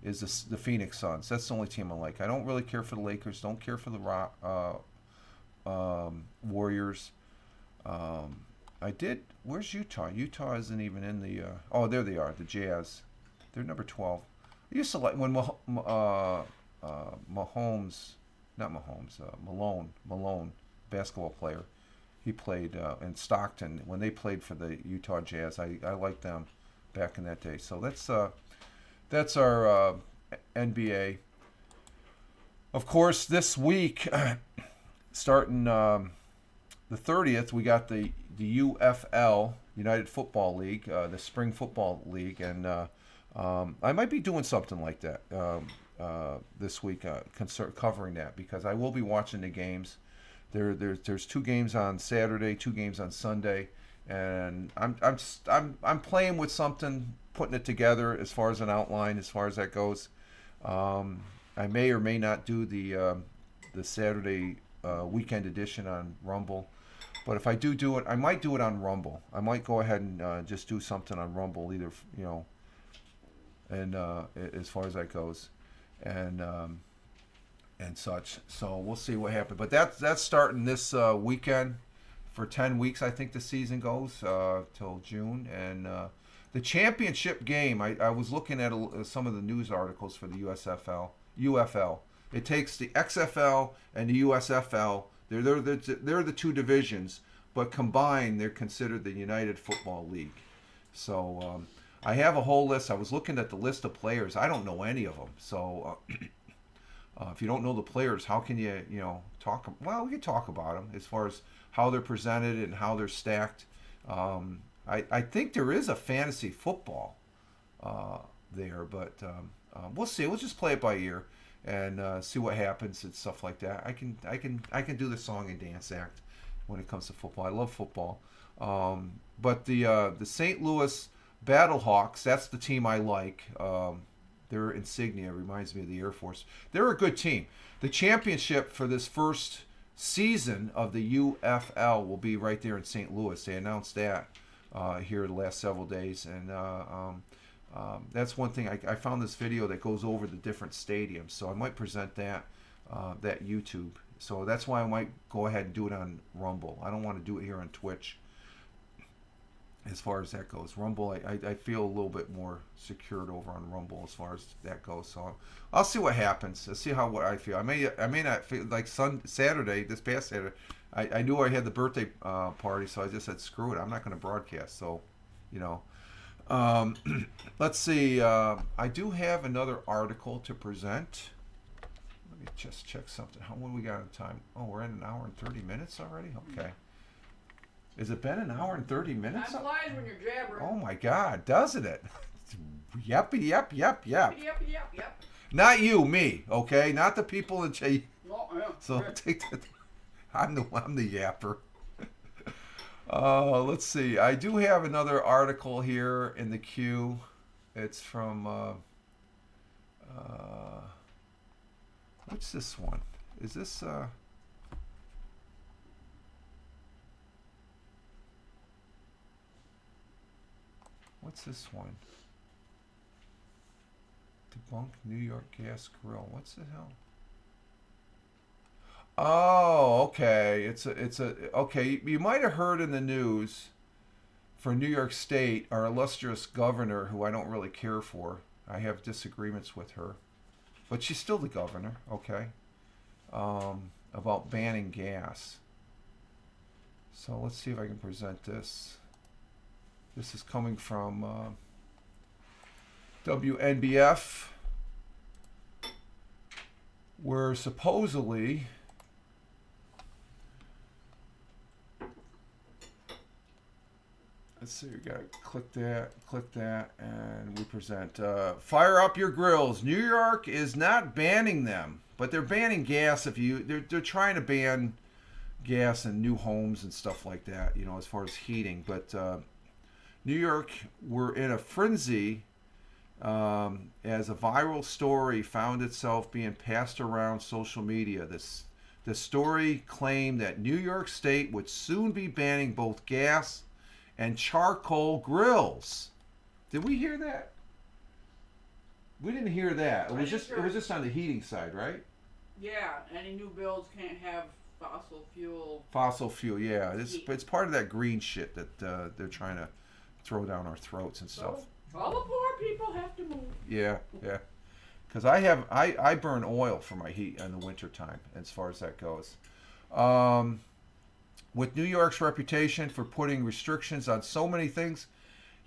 is the Phoenix Suns. That's the only team I like. I don't really care for the Lakers. Don't care for the Warriors. I did. Where's Utah? Utah isn't even in the. Oh, there they are. The Jazz. They're number 12. I used to like when Malone, basketball player, he played in Stockton when they played for the Utah Jazz. I liked them back in that day. So that's our NBA. Of course, this week, starting the 30th, we got the UFL, United Football League, the Spring Football League, and I might be doing something like that this week, covering that, because I will be watching the games. There's 2 games on Saturday, 2 games on Sunday, and I'm playing with something, putting it together as far as an outline, as far as that goes. I may or may not do the Saturday weekend edition on Rumble, but if I do it, I might do it on Rumble. I might go ahead and just do something on Rumble, either and as far as that goes, and such. So we'll see what happens. But that's starting this weekend. For 10 weeks, I think the season goes till June. And the championship game, I was looking at some of the news articles for the UFL. It takes the XFL and the USFL. They're the 2 divisions, but combined, they're considered the United Football League. So I have a whole list. I was looking at the list of players. I don't know any of them. So if you don't know the players, how can you talk? Well, we can talk about them as far as how they're presented and how they're stacked. I think there is a fantasy football there, but we'll see. We'll just play it by ear and see what happens and stuff like that. I can do the song and dance act when it comes to football. I love football, but the St. Louis Battlehawks, that's the team I like. Their insignia reminds me of the Air Force. They're a good team. The championship for this first season of the UFL will be right there in St. Louis. They announced that here the last several days, and that's one thing. I found this video that goes over the different stadiums, so I might present that YouTube. So that's why I might go ahead and do it on Rumble. I don't want to do it here on Twitch. As far as that goes, Rumble, I feel a little bit more secured over on Rumble as far as that goes. So I'll see what happens. I'll see what I feel. I may not feel like Saturday, this past Saturday. I knew I had the birthday party, so I just said screw it. I'm not going to broadcast. So, let's see. I do have another article to present. Let me just check something. What do we got on time? Oh, we're in an hour and 30 minutes already? Okay. Has it been an hour and 30 minutes? Time flies when you're jabbering. Oh my God, doesn't it? Yep. Yep, yep, yep. Not you, me, okay? Not the people in chat. No, yeah. So Good. take that. I'm the yapper. Let's see. I do have another article here in the queue. It's from what's this one? Is this what's this one? Debunk New York gas grill. What's the hell? Oh, okay. It's a okay. You might have heard in the news for New York State, our illustrious governor, who I don't really care for. I have disagreements with her, but she's still the governor. Okay. About banning gas. So let's see if I can present this. This is coming from WNBF, where supposedly let's see, we gotta click that, and we present fire up your grills. New York is not banning them, but they're banning gas. They're trying to ban gas in new homes and stuff like that, as far as heating. But New York, we're in a frenzy as a viral story found itself being passed around social media. The story claimed that New York State would soon be banning both gas and charcoal grills. Did we hear that? We didn't hear that. It was just on the heating side, right? Yeah, any new builds can't have fossil fuel. Fossil fuel, yeah. It's part of that green shit that they're trying to throw down our throats and stuff. So all the poor people have to move. Yeah. Because I burn oil for my heat in the winter time, as far as that goes. With New York's reputation for putting restrictions on so many things,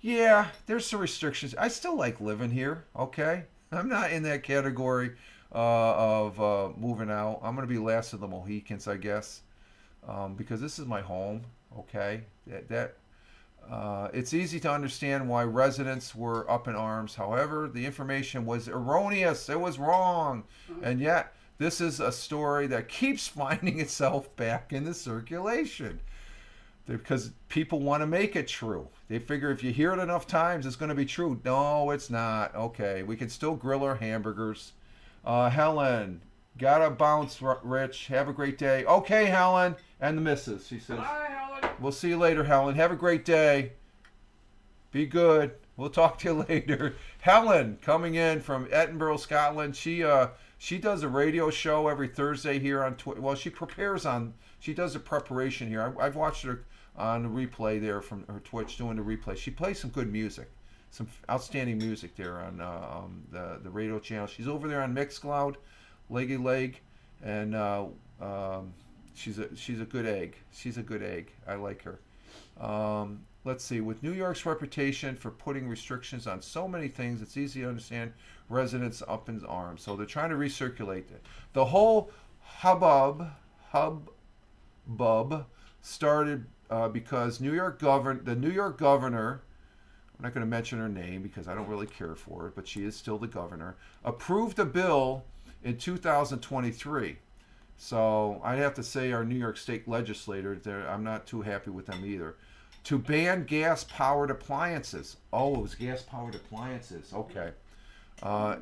yeah, there's some restrictions. I still like living here, okay? I'm not in that category of moving out. I'm going to be last of the Mohicans, I guess, because this is my home, okay? It's easy to understand why residents were up in arms. However, the information was erroneous. It was wrong. And yet, this is a story that keeps finding itself back in the circulation because people want to make it true. They figure if you hear it enough times, it's going to be true. No, it's not. Okay, we can still grill our hamburgers. Helen, gotta bounce, Rich. Have a great day. Okay, Helen. And the missus, she says. Bye, Helen. We'll see you later, Helen. Have a great day. Be good. We'll talk to you later. Helen, coming in from Edinburgh, Scotland. She does a radio show every Thursday here on Twitch. Well, she does a preparation here. I've watched her on the replay there from her Twitch doing the replay. She plays some good music, some outstanding music there on the radio channel. She's over there on Mixcloud, Leggy Leg, and she's a good egg. She's a good egg. I like her. Let's see. With New York's reputation for putting restrictions on so many things, it's easy to understand residents up in arms. So they're trying to recirculate it. The whole hubbub started because the New York governor, I'm not going to mention her name because I don't really care for it, but she is still the governor, approved a bill in 2023. So I'd have to say our New York State legislators, I'm not too happy with them either, to ban gas-powered appliances. Oh, it was gas-powered appliances. Okay.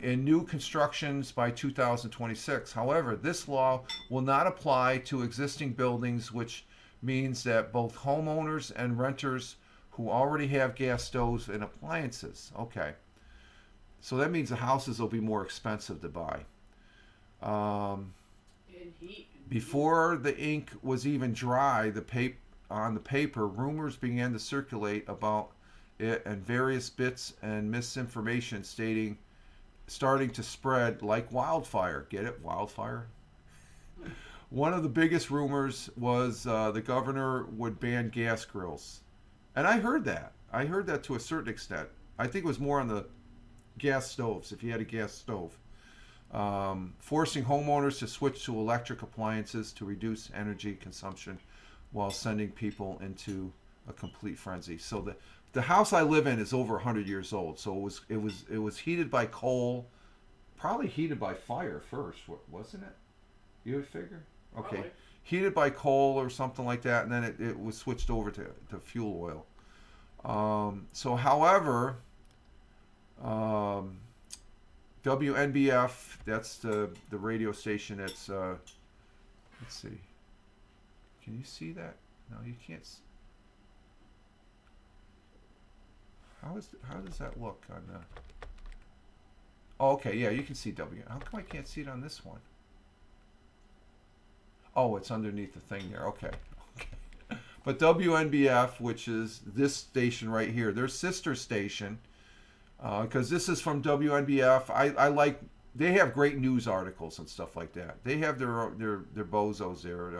In new constructions by 2026. However, this law will not apply to existing buildings, which means that both homeowners and renters who already have gas stoves and appliances. Okay. So that means the houses will be more expensive to buy. Before the ink was even dry, on the paper, rumors began to circulate about it and various bits and misinformation starting to spread like wildfire. Get it? Wildfire? One of the biggest rumors was the governor would ban gas grills. And I heard that. I heard that to a certain extent. I think it was more on the gas stoves, if you had a gas stove. forcing homeowners to switch to electric appliances to reduce energy consumption while sending people into a complete frenzy. So the house I live in is over 100 years old. So it was heated by coal, probably heated by fire first, wasn't it? You would figure? Okay. Probably. Heated by coal or something like that, and then it was switched over to fuel oil. So, however, WNBF, that's the radio station that's, let's see. Can you see that? No, you can't. How does that look on the... Oh, okay, yeah, you can see W. How come I can't see it on this one? Oh, it's underneath the thing there. Okay. But WNBF, which is this station right here, their sister station, because this is from WNBF. I like, they have great news articles and stuff like that. They have their bozos there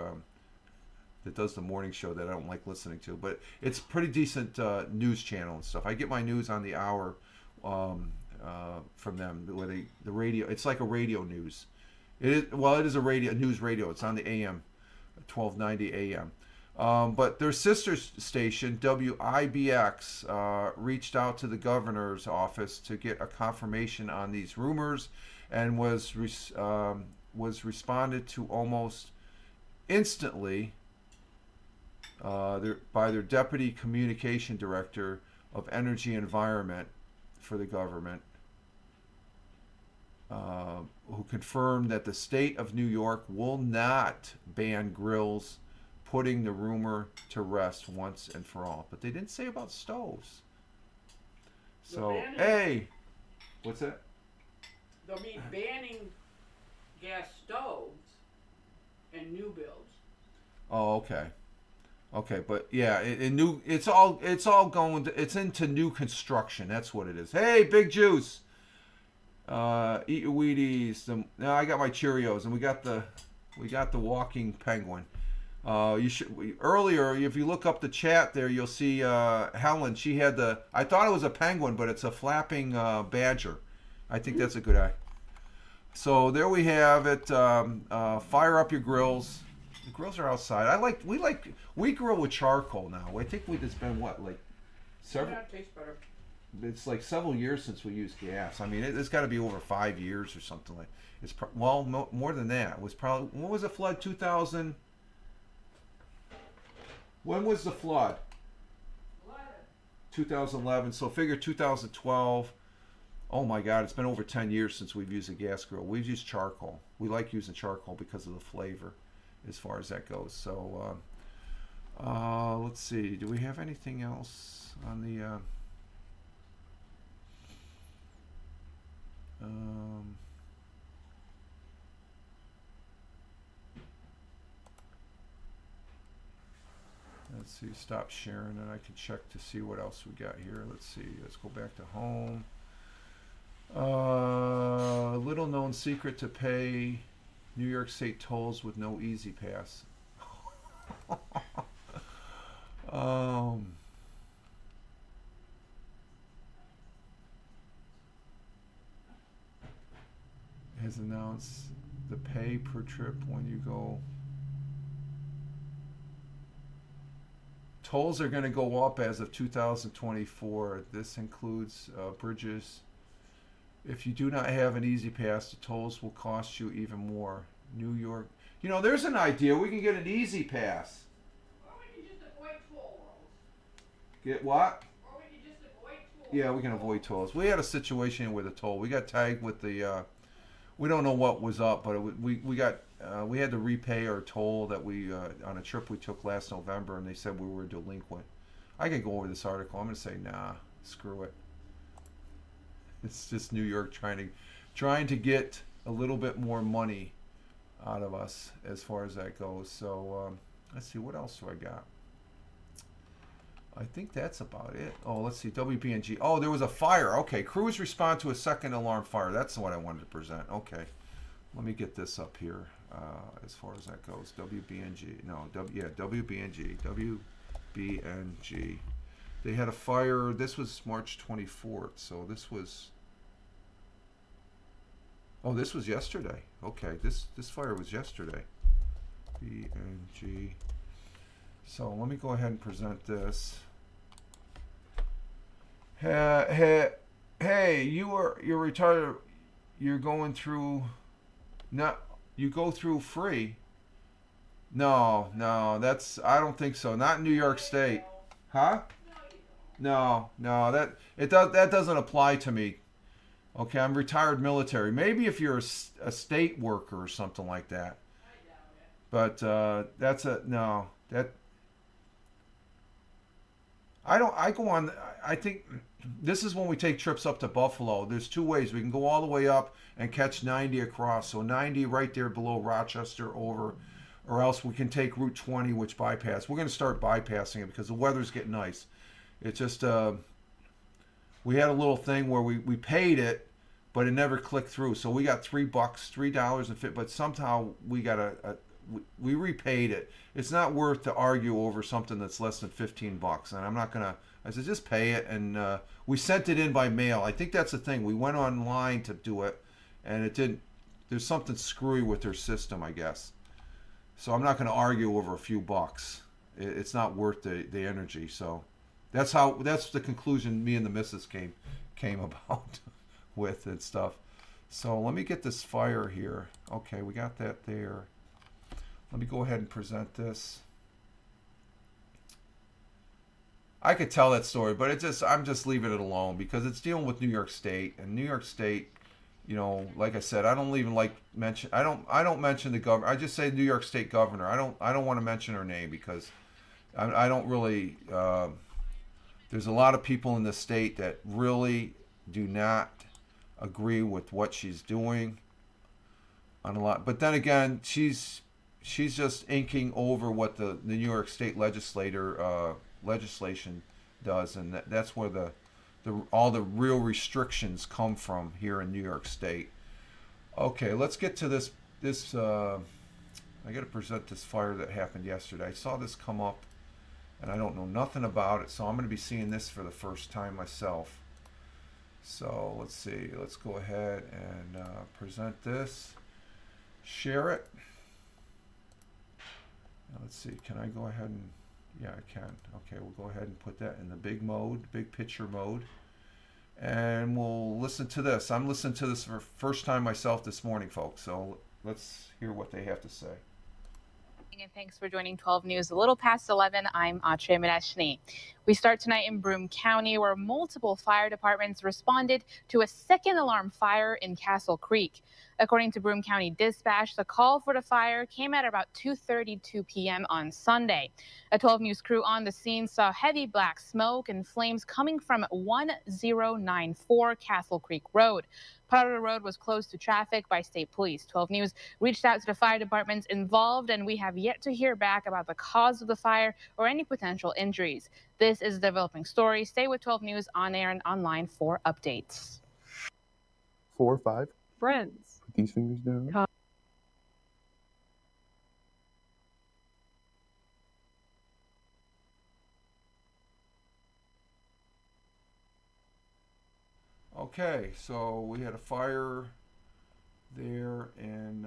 that does the morning show that I don't like listening to, but it's pretty decent news channel and stuff. I get my news on the hour from them, where the radio. It's like a radio news. It is a news radio. It's on the AM, 1290 AM. But their sister station, WIBX, reached out to the governor's office to get a confirmation on these rumors, and was responded to almost instantly by their deputy communication director of energy environment for the government, who confirmed that the state of New York will not ban grills, putting the rumor to rest once and for all. But they didn't say about stoves. So, hey, what's that? They'll be banning gas stoves and new builds. Oh, okay. Okay, but yeah, it's into new construction. That's what it is. Hey, Big Juice. Eat your Wheaties. Now I got my Cheerios, and we got the walking penguin. Earlier, if you look up the chat there, you'll see Helen. She had I thought it was a penguin, but it's a flapping badger. I think that's a good eye. So there we have it. Fire up your grills. The grills are outside. We grill with charcoal now. I think it's been several. Yeah, it tastes better. It's like several years since we used gas. I mean, it's got to be over 5 years or something like. It's more than that. It was probably, when was the flood? 2000. When was the flood? 2011. So figure 2012. Oh my God, it's been over 10 years since we've used a gas grill. We've used charcoal. We like using charcoal because of the flavor, as far as that goes. So let's see. Do we have anything else on the? Let's see, stop sharing, and I can check to see what else we got here. Let's see, let's go back to home. Little known secret to pay New York State tolls with no Easy Pass. Has announced the pay per trip when you go. Tolls are going to go up as of 2024. This includes bridges. If you do not have an Easy Pass, the tolls will cost you even more. New York. You know, there's an idea. We can get an Easy Pass. Or we can just avoid toll roads. Get what? Or we can just avoid tolls. Yeah, we can avoid tolls. We had a situation with a toll. We got tagged with the. We don't know what was up, but we had to repay our toll that we on a trip we took last November, and they said we were delinquent. I could go over this article. I'm going to say nah, screw it. It's just New York trying to get a little bit more money out of us as far as that goes. So let's see, what else do I got? I think that's about it. Oh, let's see, WBNG. Oh, there was a fire. Okay, crews respond to a second alarm fire. That's what I wanted to present. Okay, let me get this up here as far as that goes. WBNG. No, WBNG. WBNG. They had a fire. This was March 24th, so this was Oh, this was yesterday. Okay, this fire was yesterday. BNG. So let me go ahead and present this. Hey, you're retired. You're going through. Not you go through free. No, that's I don't think so. Not in New York State, huh? No, that doesn't apply to me. Okay, I'm retired military. Maybe if you're a state worker or something like that. But that's a no. That I don't. I go on. I think this is when we take trips up to Buffalo. There's two ways. We can go all the way up and catch 90 across. So 90 right there below Rochester over, or else we can take Route 20, which bypass. We're going to start bypassing it because the weather's getting nice. It's just we had a little thing where we paid it, but it never clicked through. So we got $3, $3.50, but somehow we got we repaid it. It's not worth to argue over something that's less than $15, and I'm not gonna. I said just pay it, and we sent it in by mail. I think that's the thing. We went online to do it, and it didn't. There's something screwy with their system, I guess. So I'm not gonna argue over a few bucks. It's not worth the energy. So that's the conclusion me and the missus came about with and stuff. So let me get this fire here. Okay, we got that there. Let me go ahead and present this. I could tell that story, but I'm just leaving it alone because it's dealing with New York State, and New York State, you know, like I said, I don't even like mention. I don't mention the governor. I just say New York State governor. I don't want to mention her name because I don't really. There's a lot of people in the state that really do not agree with what she's doing on a lot. But then again, she's just inking over what the New York State legislation does, and that's where all the real restrictions come from here in New York State. Okay, let's get to this. I got to present this fire that happened yesterday. I saw this come up, and I don't know nothing about it, so I'm going to be seeing this for the first time myself. So let's see. Let's go ahead and present this. Share it. Now let's see. Can I go ahead and? Yeah, I can. Okay, we'll go ahead and put that in the big picture mode, and we'll listen to this. I'm listening to this for the first time myself this morning, folks. So let's hear what they have to say. And thanks for joining 12 News. A little past 11, I'm Ache Mirashni. We start tonight in Broome County, where multiple fire departments responded to a second alarm fire in Castle Creek. According to Broome County Dispatch, the call for the fire came at about 2:32 p.m. on Sunday. A 12 News crew on the scene saw heavy black smoke and flames coming from 1094 Castle Creek Road. Part of the road was closed to traffic by state police. 12 News reached out to the fire departments involved, and we have yet to hear back about the cause of the fire or any potential injuries. This is a developing story. Stay with 12 News on air and online for updates. 4 or 5. Friends. Put these fingers down. Okay, so we had a fire there in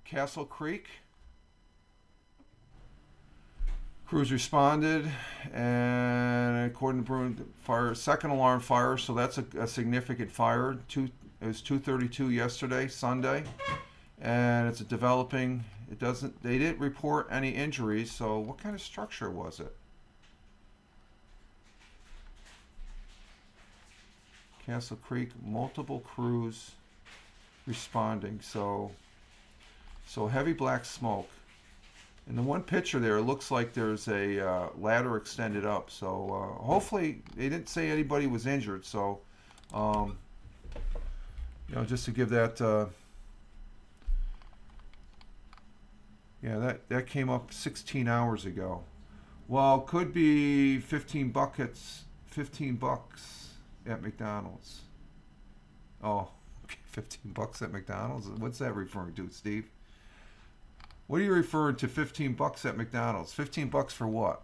Castle Creek. Crews responded, and according to Broome Fire, second alarm fire, so that's a significant fire. It was 2:32 yesterday, Sunday, and it's a developing. They didn't report any injuries. So, what kind of structure was it? Castle Creek, multiple crews responding. So heavy black smoke. In the one picture there, it looks like there's a ladder extended up. So hopefully they didn't say anybody was injured. So, just to give that, that came up 16 hours ago. Well, could be 15 bucks at McDonald's. Oh, okay, 15 bucks at McDonald's. What's that referring to, Steve? What are you referring to? 15 bucks at McDonald's. 15 bucks for what?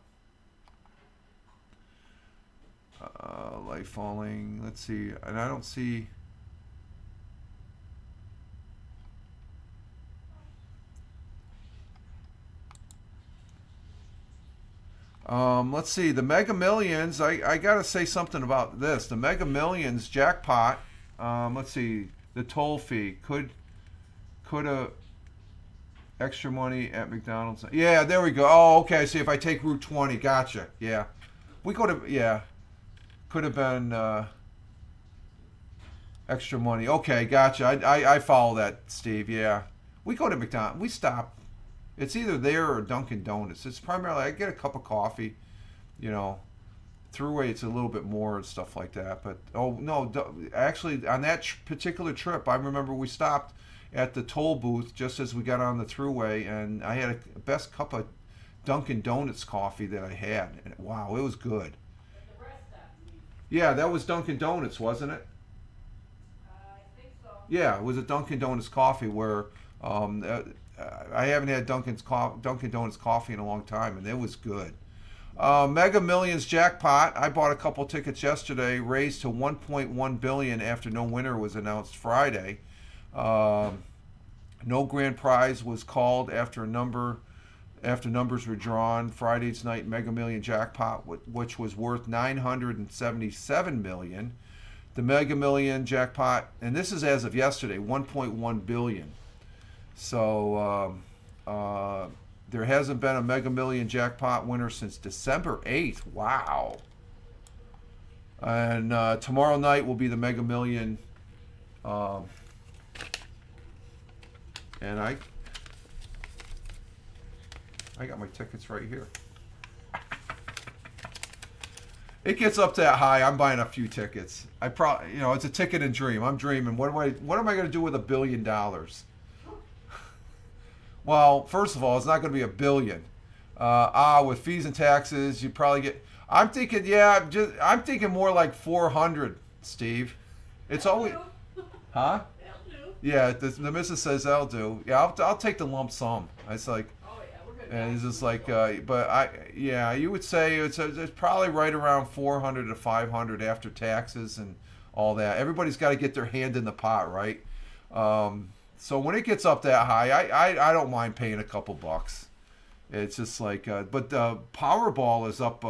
Light falling. Let's see. And I don't see. Let's see. The Mega Millions. I got to say something about this. The Mega Millions jackpot. Let's see. The toll fee could a extra money at McDonald's. Yeah, there we go. Oh, okay. See, if I take Route 20, gotcha. Yeah, we go to could have been extra money. Okay, gotcha. I follow that, Steve. Yeah, we go to McDonald's. We stop. It's either there or Dunkin' Donuts. It's primarily I get a cup of coffee, you know. Throughway, it's a little bit more and stuff like that. But oh no, actually on that particular trip, I remember we stopped at the toll booth just as we got on the throughway, and I had a best cup of Dunkin' Donuts coffee that I had. And wow, it was good. Yeah, that was Dunkin' Donuts, wasn't it? I think so. Yeah, it was a Dunkin' Donuts coffee where I haven't had Dunkin' Donuts coffee in a long time, and it was good. Mega Millions jackpot. I bought a couple tickets yesterday, raised to 1.1 billion after no winner was announced Friday. No grand prize was called after numbers were drawn. Friday's night Mega Million jackpot, which was worth 977 million. The Mega Million jackpot, and this is as of yesterday, 1.1 billion. So there hasn't been a Mega Million jackpot winner since December 8th. Wow. And tomorrow night will be the Mega Million. And I got my tickets right here. It gets up that high, I'm buying a few tickets. I probably, it's a ticket and dream. I'm dreaming. What am I going to do with $1 billion? Well, first of all, it's not going to be $1 billion. With fees and taxes, you probably get. I'm thinking more like 400, Steve. It's always, huh? Yeah, the missus says that'll do. Yeah, I'll take the lump sum. It's like, and it's just like, you would say it's probably right around 400 to 500 after taxes and all that. Everybody's got to get their hand in the pot, right? So when it gets up that high, I don't mind paying a couple bucks. It's just like, but Powerball is up,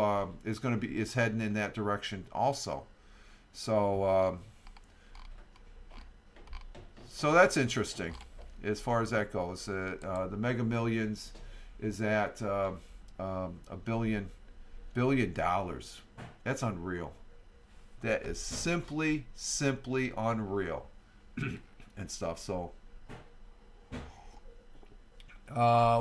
is heading in that direction also. So that's interesting as far as that goes. The Mega Millions is at $1 billion. That's unreal. That is simply unreal and stuff. So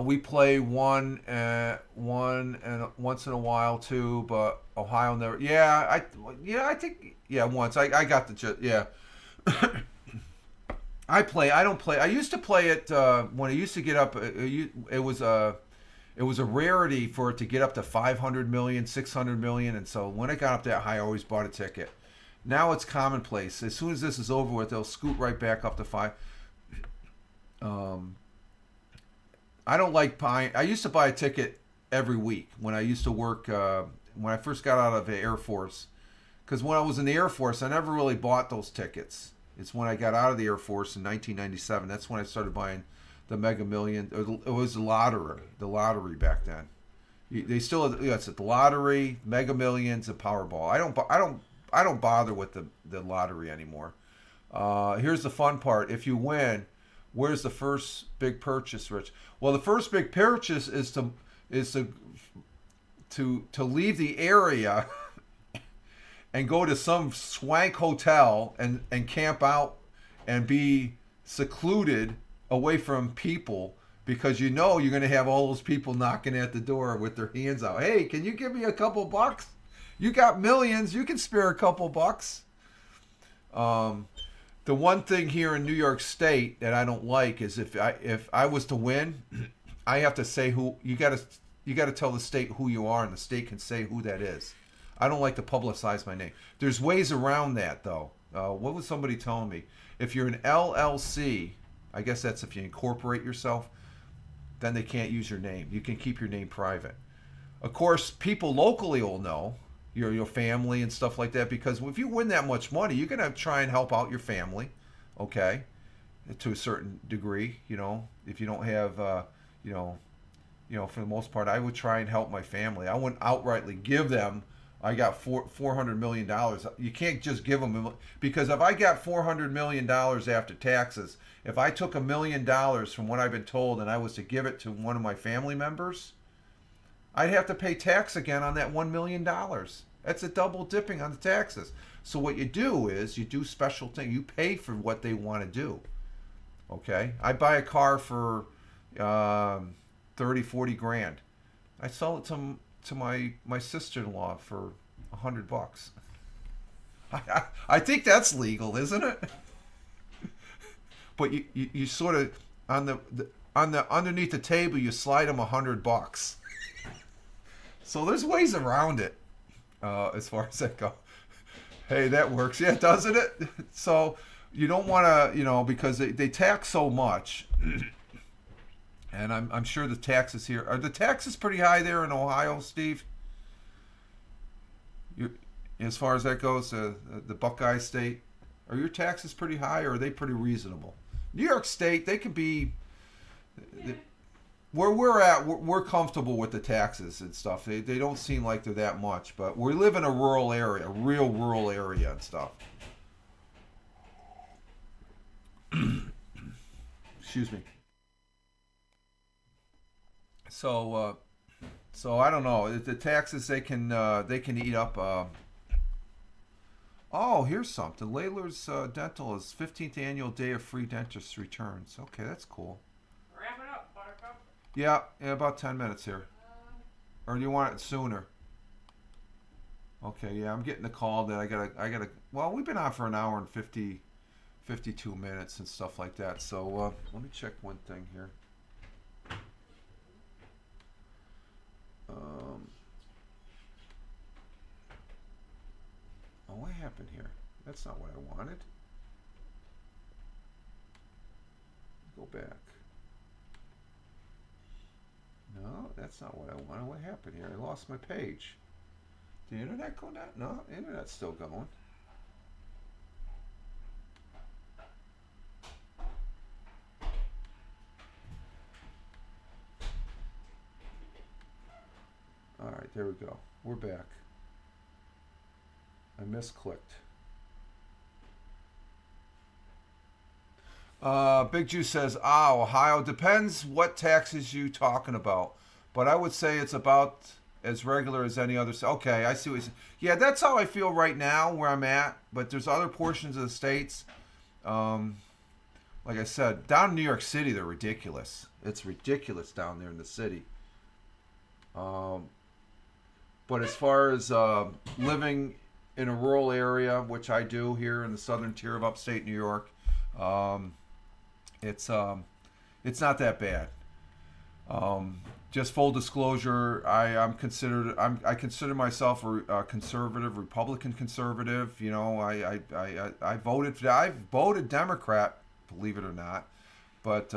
we play one and once in a while too, but Ohio never. I think once I got the I don't play. I used to play it when it used to get up. It was a rarity for it to get up to 500 million, 600 million, and so when it got up that high, I always bought a ticket. Now it's commonplace. As soon as this is over with, they'll scoot right back up to 5. I don't like buying. I used to buy a ticket every week when I used to work. When I first got out of the Air Force, because when I was in the Air Force, I never really bought those tickets. It's when I got out of the Air Force in 1997. That's when I started buying the Mega Million. It was the lottery back then. They still, it's the lottery, Mega Millions, and Powerball. I don't bother with the lottery anymore. Here's the fun part: if you win, where's the first big purchase, Rich? Well, the first big purchase is to leave the area and go to some swank hotel and camp out and be secluded away from people, because you're going to have all those people knocking at the door with their hands out. Hey, can you give me a couple bucks? You got millions. You can spare a couple bucks. The one thing here in New York State that I don't like is if I was to win, I have to say who you got to tell the state who you are, and the state can say who that is. I don't like to publicize my name. There's ways around that, though. What was somebody telling me? If you're an LLC, I guess that's if you incorporate yourself, then they can't use your name. You can keep your name private. Of course, people locally will know, your family and stuff like that, because if you win that much money, you're going to try and help out your family, okay, to a certain degree, if you don't have, for the most part, I would try and help my family. I wouldn't outrightly give them. I got $400 million. You can't just give them, because if I got $400 million after taxes, if I took $1 million from what I've been told and I was to give it to one of my family members, I'd have to pay tax again on that $1 million. That's a double dipping on the taxes. So what you do is you do special things. You pay for what they want to do. Okay? I buy a car for 30, 40 grand. I sell it to my sister-in-law for $100. I think that's legal, isn't it? But you sort of on the underneath the table you slide them $100. So there's ways around it, as far as that goes. Hey, that works. Yeah, doesn't it? So you don't want to, because they tax so much. And I'm sure the taxes here, are the taxes pretty high there in Ohio, Steve? As far as that goes, the Buckeye State, are your taxes pretty high, or are they pretty reasonable? New York State, they can be, where we're at, we're comfortable with the taxes and stuff. They don't seem like they're that much, but we live in a rural area, a real rural area and stuff. Excuse me. So I don't know. The taxes they can eat up. Oh, here's something. Layler's Dental is 15th annual day of free dentist returns. Okay, that's cool. Wrap it up, Buttercup. Yeah, in about 10 minutes here. Or do you want it sooner? Okay, yeah, I'm getting the call that I gotta. Well, we've been on for an hour and 52 minutes and stuff like that. So let me check one thing here. Oh, what happened here? That's not what I wanted. Go back. No, that's not what I wanted. What happened here? I lost my page. The internet go down? No, the internet's still going. All right, there we go. We're back. I misclicked. Big Juice says, Ohio, depends what taxes you talking about. But I would say it's about as regular as any other. Okay, I see what you're saying. Yeah, that's how I feel right now where I'm at. But there's other portions of the states. Like I said, down in New York City, they're ridiculous. It's ridiculous down there in the city. But as far as living in a rural area, which I do here in the southern tier of upstate New York, it's not that bad. Just full disclosure, I consider myself a conservative, Republican conservative. I voted Democrat, believe it or not, but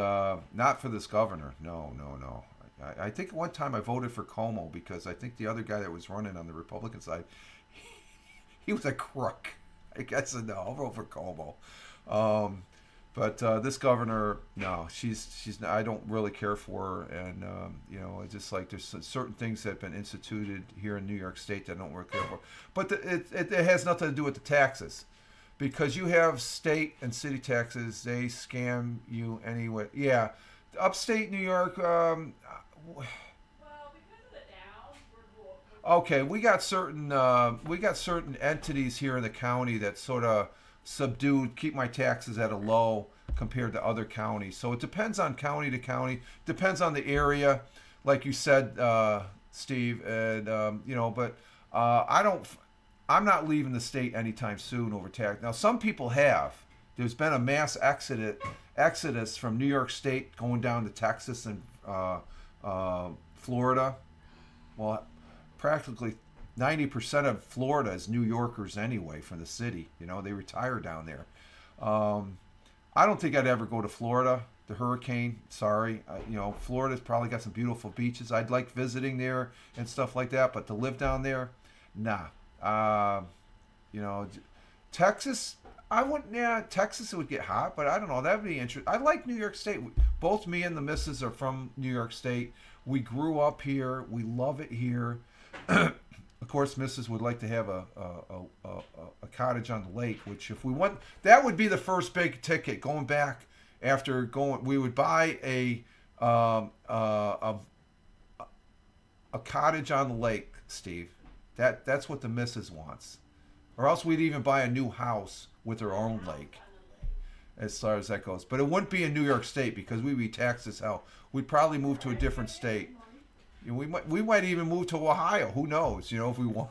not for this governor. No. I think one time I voted for Como because I think the other guy that was running on the Republican side, he was a crook. I guess no, I'll vote for Como. But this governor, no, she's. I don't really care for her, and it's just like there's certain things that have been instituted here in New York State that I don't really care for. But it has nothing to do with the taxes, because you have state and city taxes. They scam you anyway. Yeah, upstate New York. Well, because of the Downs, Okay, we got certain entities here in the county that sort of keep my taxes at a low compared to other counties. So it depends on county to county, depends on the area, like you said, Steve, and but I'm not leaving the state anytime soon over tax. Now some people have. There's been a mass exodus from New York State going down to Texas and Florida. Well, practically 90% of Florida is New Yorkers anyway from the city. They retire down there. I don't think I'd ever go to Florida. The hurricane, sorry. Florida's probably got some beautiful beaches. I'd like visiting there and stuff like that, but to live down there, nah. Texas, I wouldn't. Yeah, Texas it would get hot, but I don't know. That'd be interesting. I like New York State. Both me and the missus are from New York State. We grew up here. We love it here. Of course, Mrs. would like to have a cottage on the lake, which if we want, that would be the first big ticket. Going back after going, we would buy a cottage on the lake, Steve. That's what the Mrs. wants, or else we'd even buy a new house with our own lake, as far as that goes. But it wouldn't be in New York State because we'd be taxed as hell. We'd probably move to a different state. We might even move to Ohio. Who knows? If we want.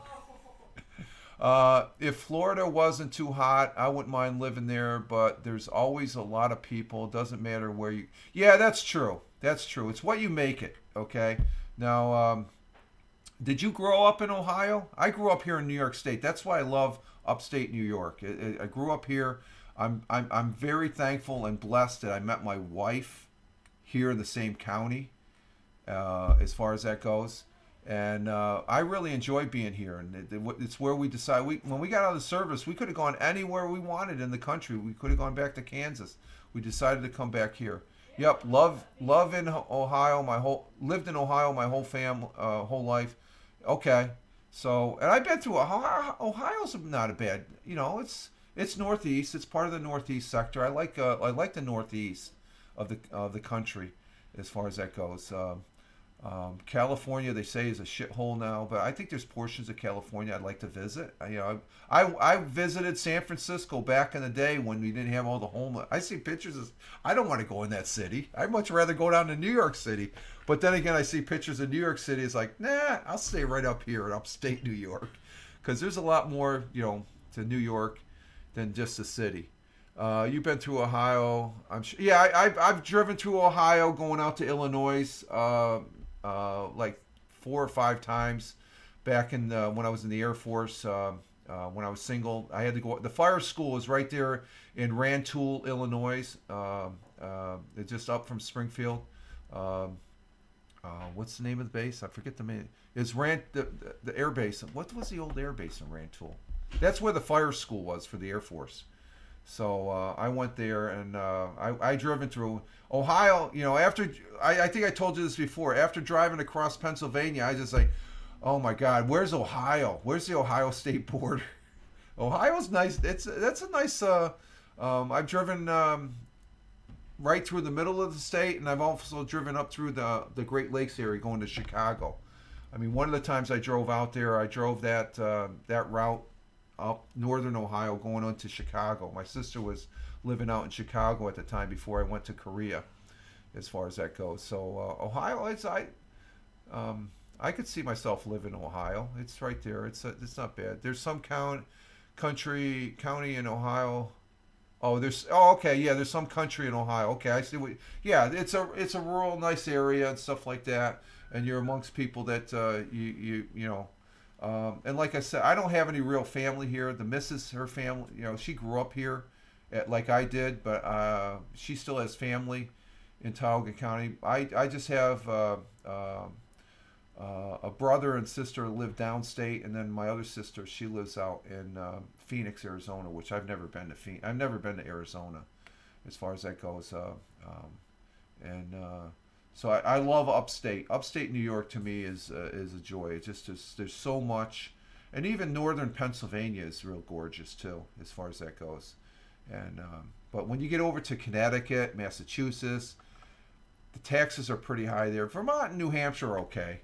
If Florida wasn't too hot, I wouldn't mind living there. But there's always a lot of people. It doesn't matter where you. Yeah, that's true. That's true. It's what you make it. Okay. Now, did you grow up in Ohio? I grew up here in New York State. That's why I love upstate New York. I grew up here. I'm very thankful and blessed that I met my wife here in the same county. As far as that goes, and I really enjoy being here, and it's where we decide. When we got out of the service, we could have gone anywhere we wanted in the country. We could have gone back to Kansas. We decided to come back here. Yep, love in Ohio. Lived in Ohio my whole life. Okay, so and I've been through Ohio. Ohio's not a bad. It's northeast. It's part of the northeast sector. I like the northeast of the country, as far as that goes. California, they say, is a shithole now, but I think there's portions of California I'd like to visit. I visited San Francisco back in the day when we didn't have all the homeless. I see pictures of. I don't want to go in that city. I'd much rather go down to New York City. But then again, I see pictures of New York City. It's like, nah, I'll stay right up here in upstate New York, because there's a lot more, to New York than just the city. You've been through Ohio, I'm sure. Yeah, I've driven through Ohio, going out to Illinois, like 4 or 5 times. Back in when I was in the Air Force, when I was single, I had to go. The fire school is right there in Rantoul, Illinois. It's just up from Springfield. What's the name of the base? I forget the name. It's the air base. What was the old air base in Rantoul? That's where the fire school was for the Air Force. So I went there, and I driven through Ohio. After I think I told you this before. After driving across Pennsylvania, I just like, oh my God, where's Ohio? Where's the Ohio state border? Ohio's nice. That's a nice. I've driven right through the middle of the state, and I've also driven up through the Great Lakes area, going to Chicago. I mean, one of the times I drove out there, I drove that route up northern Ohio, going on to Chicago. My sister was living out in Chicago at the time before I went to Korea, as far as that goes. So Ohio, I could see myself living in Ohio. It's right there. It's not bad. There's some county in Ohio. Okay, yeah. There's some country in Ohio. Okay, I see what. Yeah, it's a rural, nice area and stuff like that. And you're amongst people that you know. And like I said, I don't have any real family here. The missus, her family, she grew up here, like I did, but she still has family in Tioga County. I just have a brother and sister who live downstate, and then my other sister, she lives out in Phoenix, Arizona, which I've never been to. I've never been to Arizona, as far as that goes. So I love upstate. Upstate New York to me is a joy. It's just there's so much, and even northern Pennsylvania is real gorgeous too, as far as that goes. And but when you get over to Connecticut, Massachusetts, the taxes are pretty high there. Vermont and New Hampshire are okay,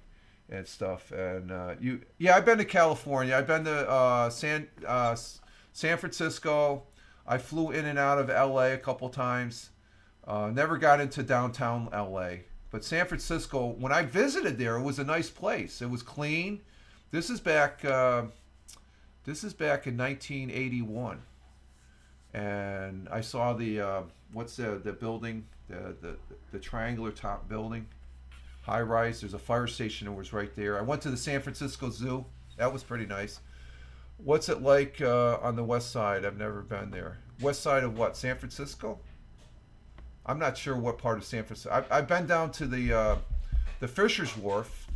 and stuff. And I've been to California. I've been to San Francisco. I flew in and out of LA a couple times. Never got into downtown LA. But San Francisco, when I visited there, it was a nice place. It was clean. This is back in 1981, and I saw the what's the building, the triangular top building, high rise. There's a fire station that was right there. I went to the San Francisco Zoo. That was pretty nice. What's it like on the west side? I've never been there. West side of what? San Francisco? I'm not sure what part of San Francisco. I've been down to the Fisher's Wharf.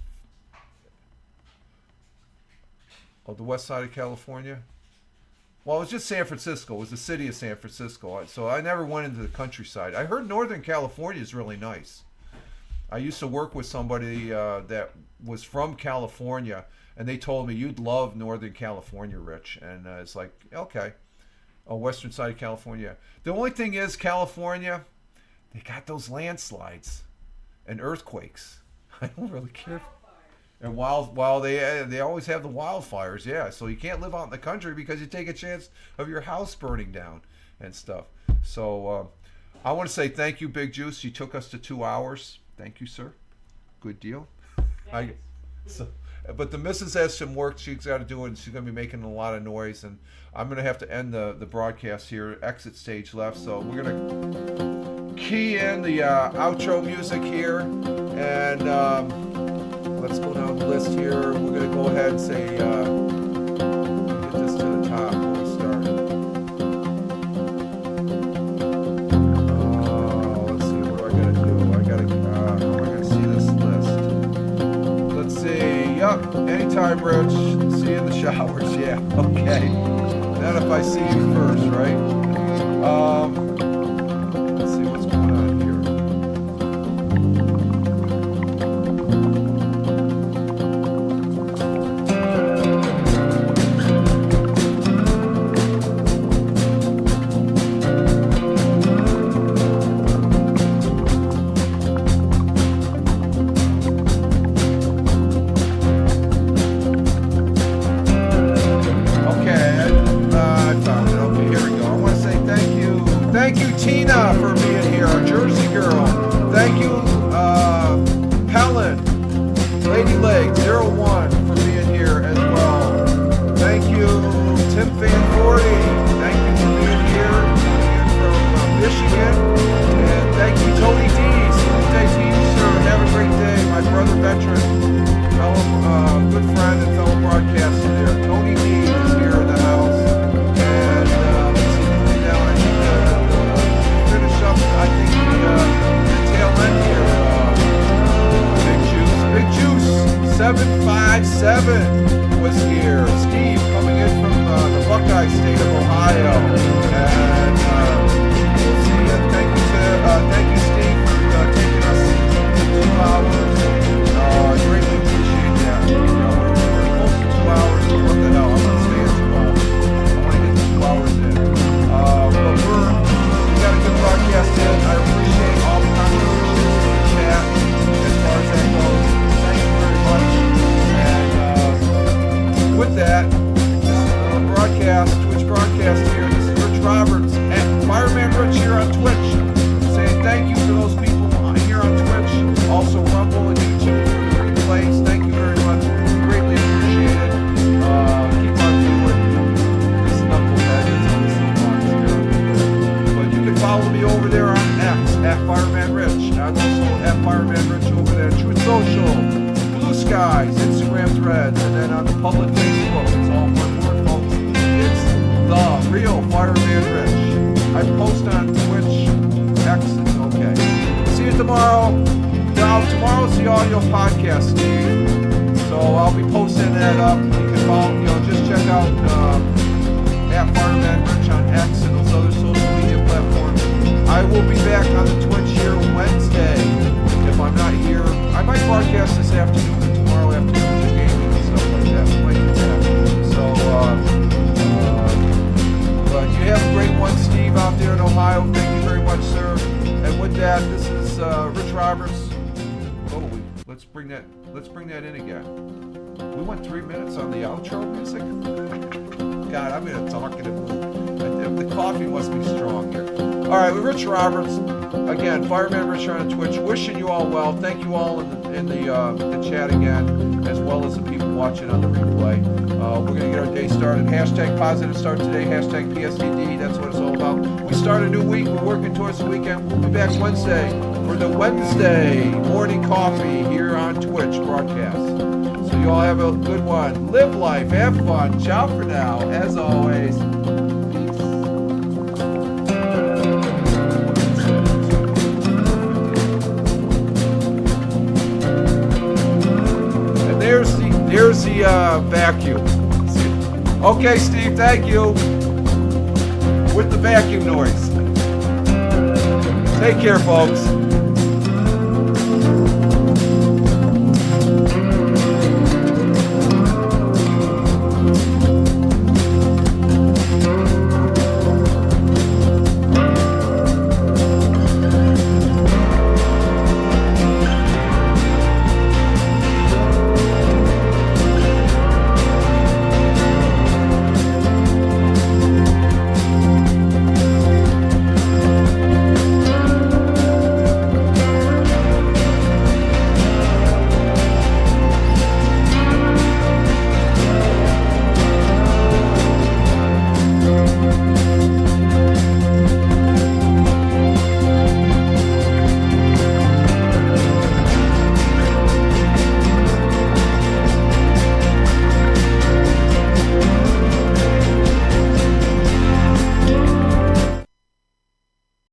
Oh, the west side of California. Well, it was just San Francisco. It was the city of San Francisco. So I never went into the countryside. I heard Northern California is really nice. I used to work with somebody that was from California, and they told me, you'd love Northern California, Rich. And it's like, okay. Oh, western side of California. The only thing is, California, they got those landslides and earthquakes. I don't really care. And while they always have the wildfires, yeah. So you can't live out in the country because you take a chance of your house burning down and stuff. So I want to say thank you, Big Juice. You took us to 2 hours. Thank you, sir. Good deal. But the missus has some work she's got to do, and she's going to be making a lot of noise. And I'm going to have to end the broadcast here. Exit stage left. So we're going to key in the outro music here. And let's go down the list here. We're going to go ahead and say, get this to the top when we start. Let's see, what do I got to do? How am I going to see this list? Let's see. Yup, anytime, Rich. See you in the showers. Yeah, okay. Not if I see you first, right? Let's see what's going on here. Tina for being here, our Jersey girl. Thank you, Helen, Lady Leg 01 for being here as well. Thank you, Tim Fan 40. Thank you for being here from Michigan. And thank you, Tony D. Salute day to you, sir. Have a great day. My brother veteran, fellow good friend and fellow broadcaster there. Tony D is here in the house. And let's see, now I think the tail end here, Big Juice 757 was here. Steve coming in from the Buckeye State of Ohio, and we'll see you. Thank you, Steve, for taking us to 2 hours. Greatly appreciate that. We're close to 2 hours. So what the hell? I'm gonna stay at 2 hours. I want to get the 2 hours in. But we got a good broadcast in. I appreciate all the contributions in the chat as far as that goes. Thank you very much. And with that, this is the broadcast, Twitch broadcast here. This is Rich Roberts and Fireman Rich here on Twitch, saying thank you to those people here on Twitch, also Rumble and YouTube for the replays. Thank you very much. Greatly appreciated. Keep on doing this knucklehead that's on the soapbox here. You can follow me over there on X, at Fireman Rich. I'm also at Fireman Rich over there. Truth Social, Blue Skies, Instagram Threads, and then on the public Facebook. It's all one word, folks. It's The Real Fireman Rich. I post on Twitch, X, it's okay. See you tomorrow. Now, tomorrow's the audio podcast, Steve. So I'll be posting that up. You can follow, just check out at Fireman Rich on X and those other social media platforms. I will be back on the Twitch here Wednesday. If I'm not here, I might broadcast this afternoon or tomorrow afternoon, the gaming and stuff like that. We might do that. So, but you have a great one, Steve, out there in Ohio. Thank you very much, sir. And with that, this is Rich Roberts. Oh, let's bring that in again. We went 3 minutes on the outro music. God, I'm gonna talk in a mood. The coffee must be strong here. All right, with Rich Roberts again, Fireman Rich on Twitch. Wishing you all well. Thank you all in the chat again, as well as the people watching on the replay. We're gonna get our day started. Hashtag positive start today. Hashtag PSTTD. That's what it's all about. We start a new week. We're working towards the weekend. We'll be back Wednesday for the Wednesday morning coffee here on Twitch broadcast. So you all have a good one. Live life, have fun. Ciao for now. As always. And there's the vacuum. Okay, Steve. Thank you. the vacuum noise. Take care, folks.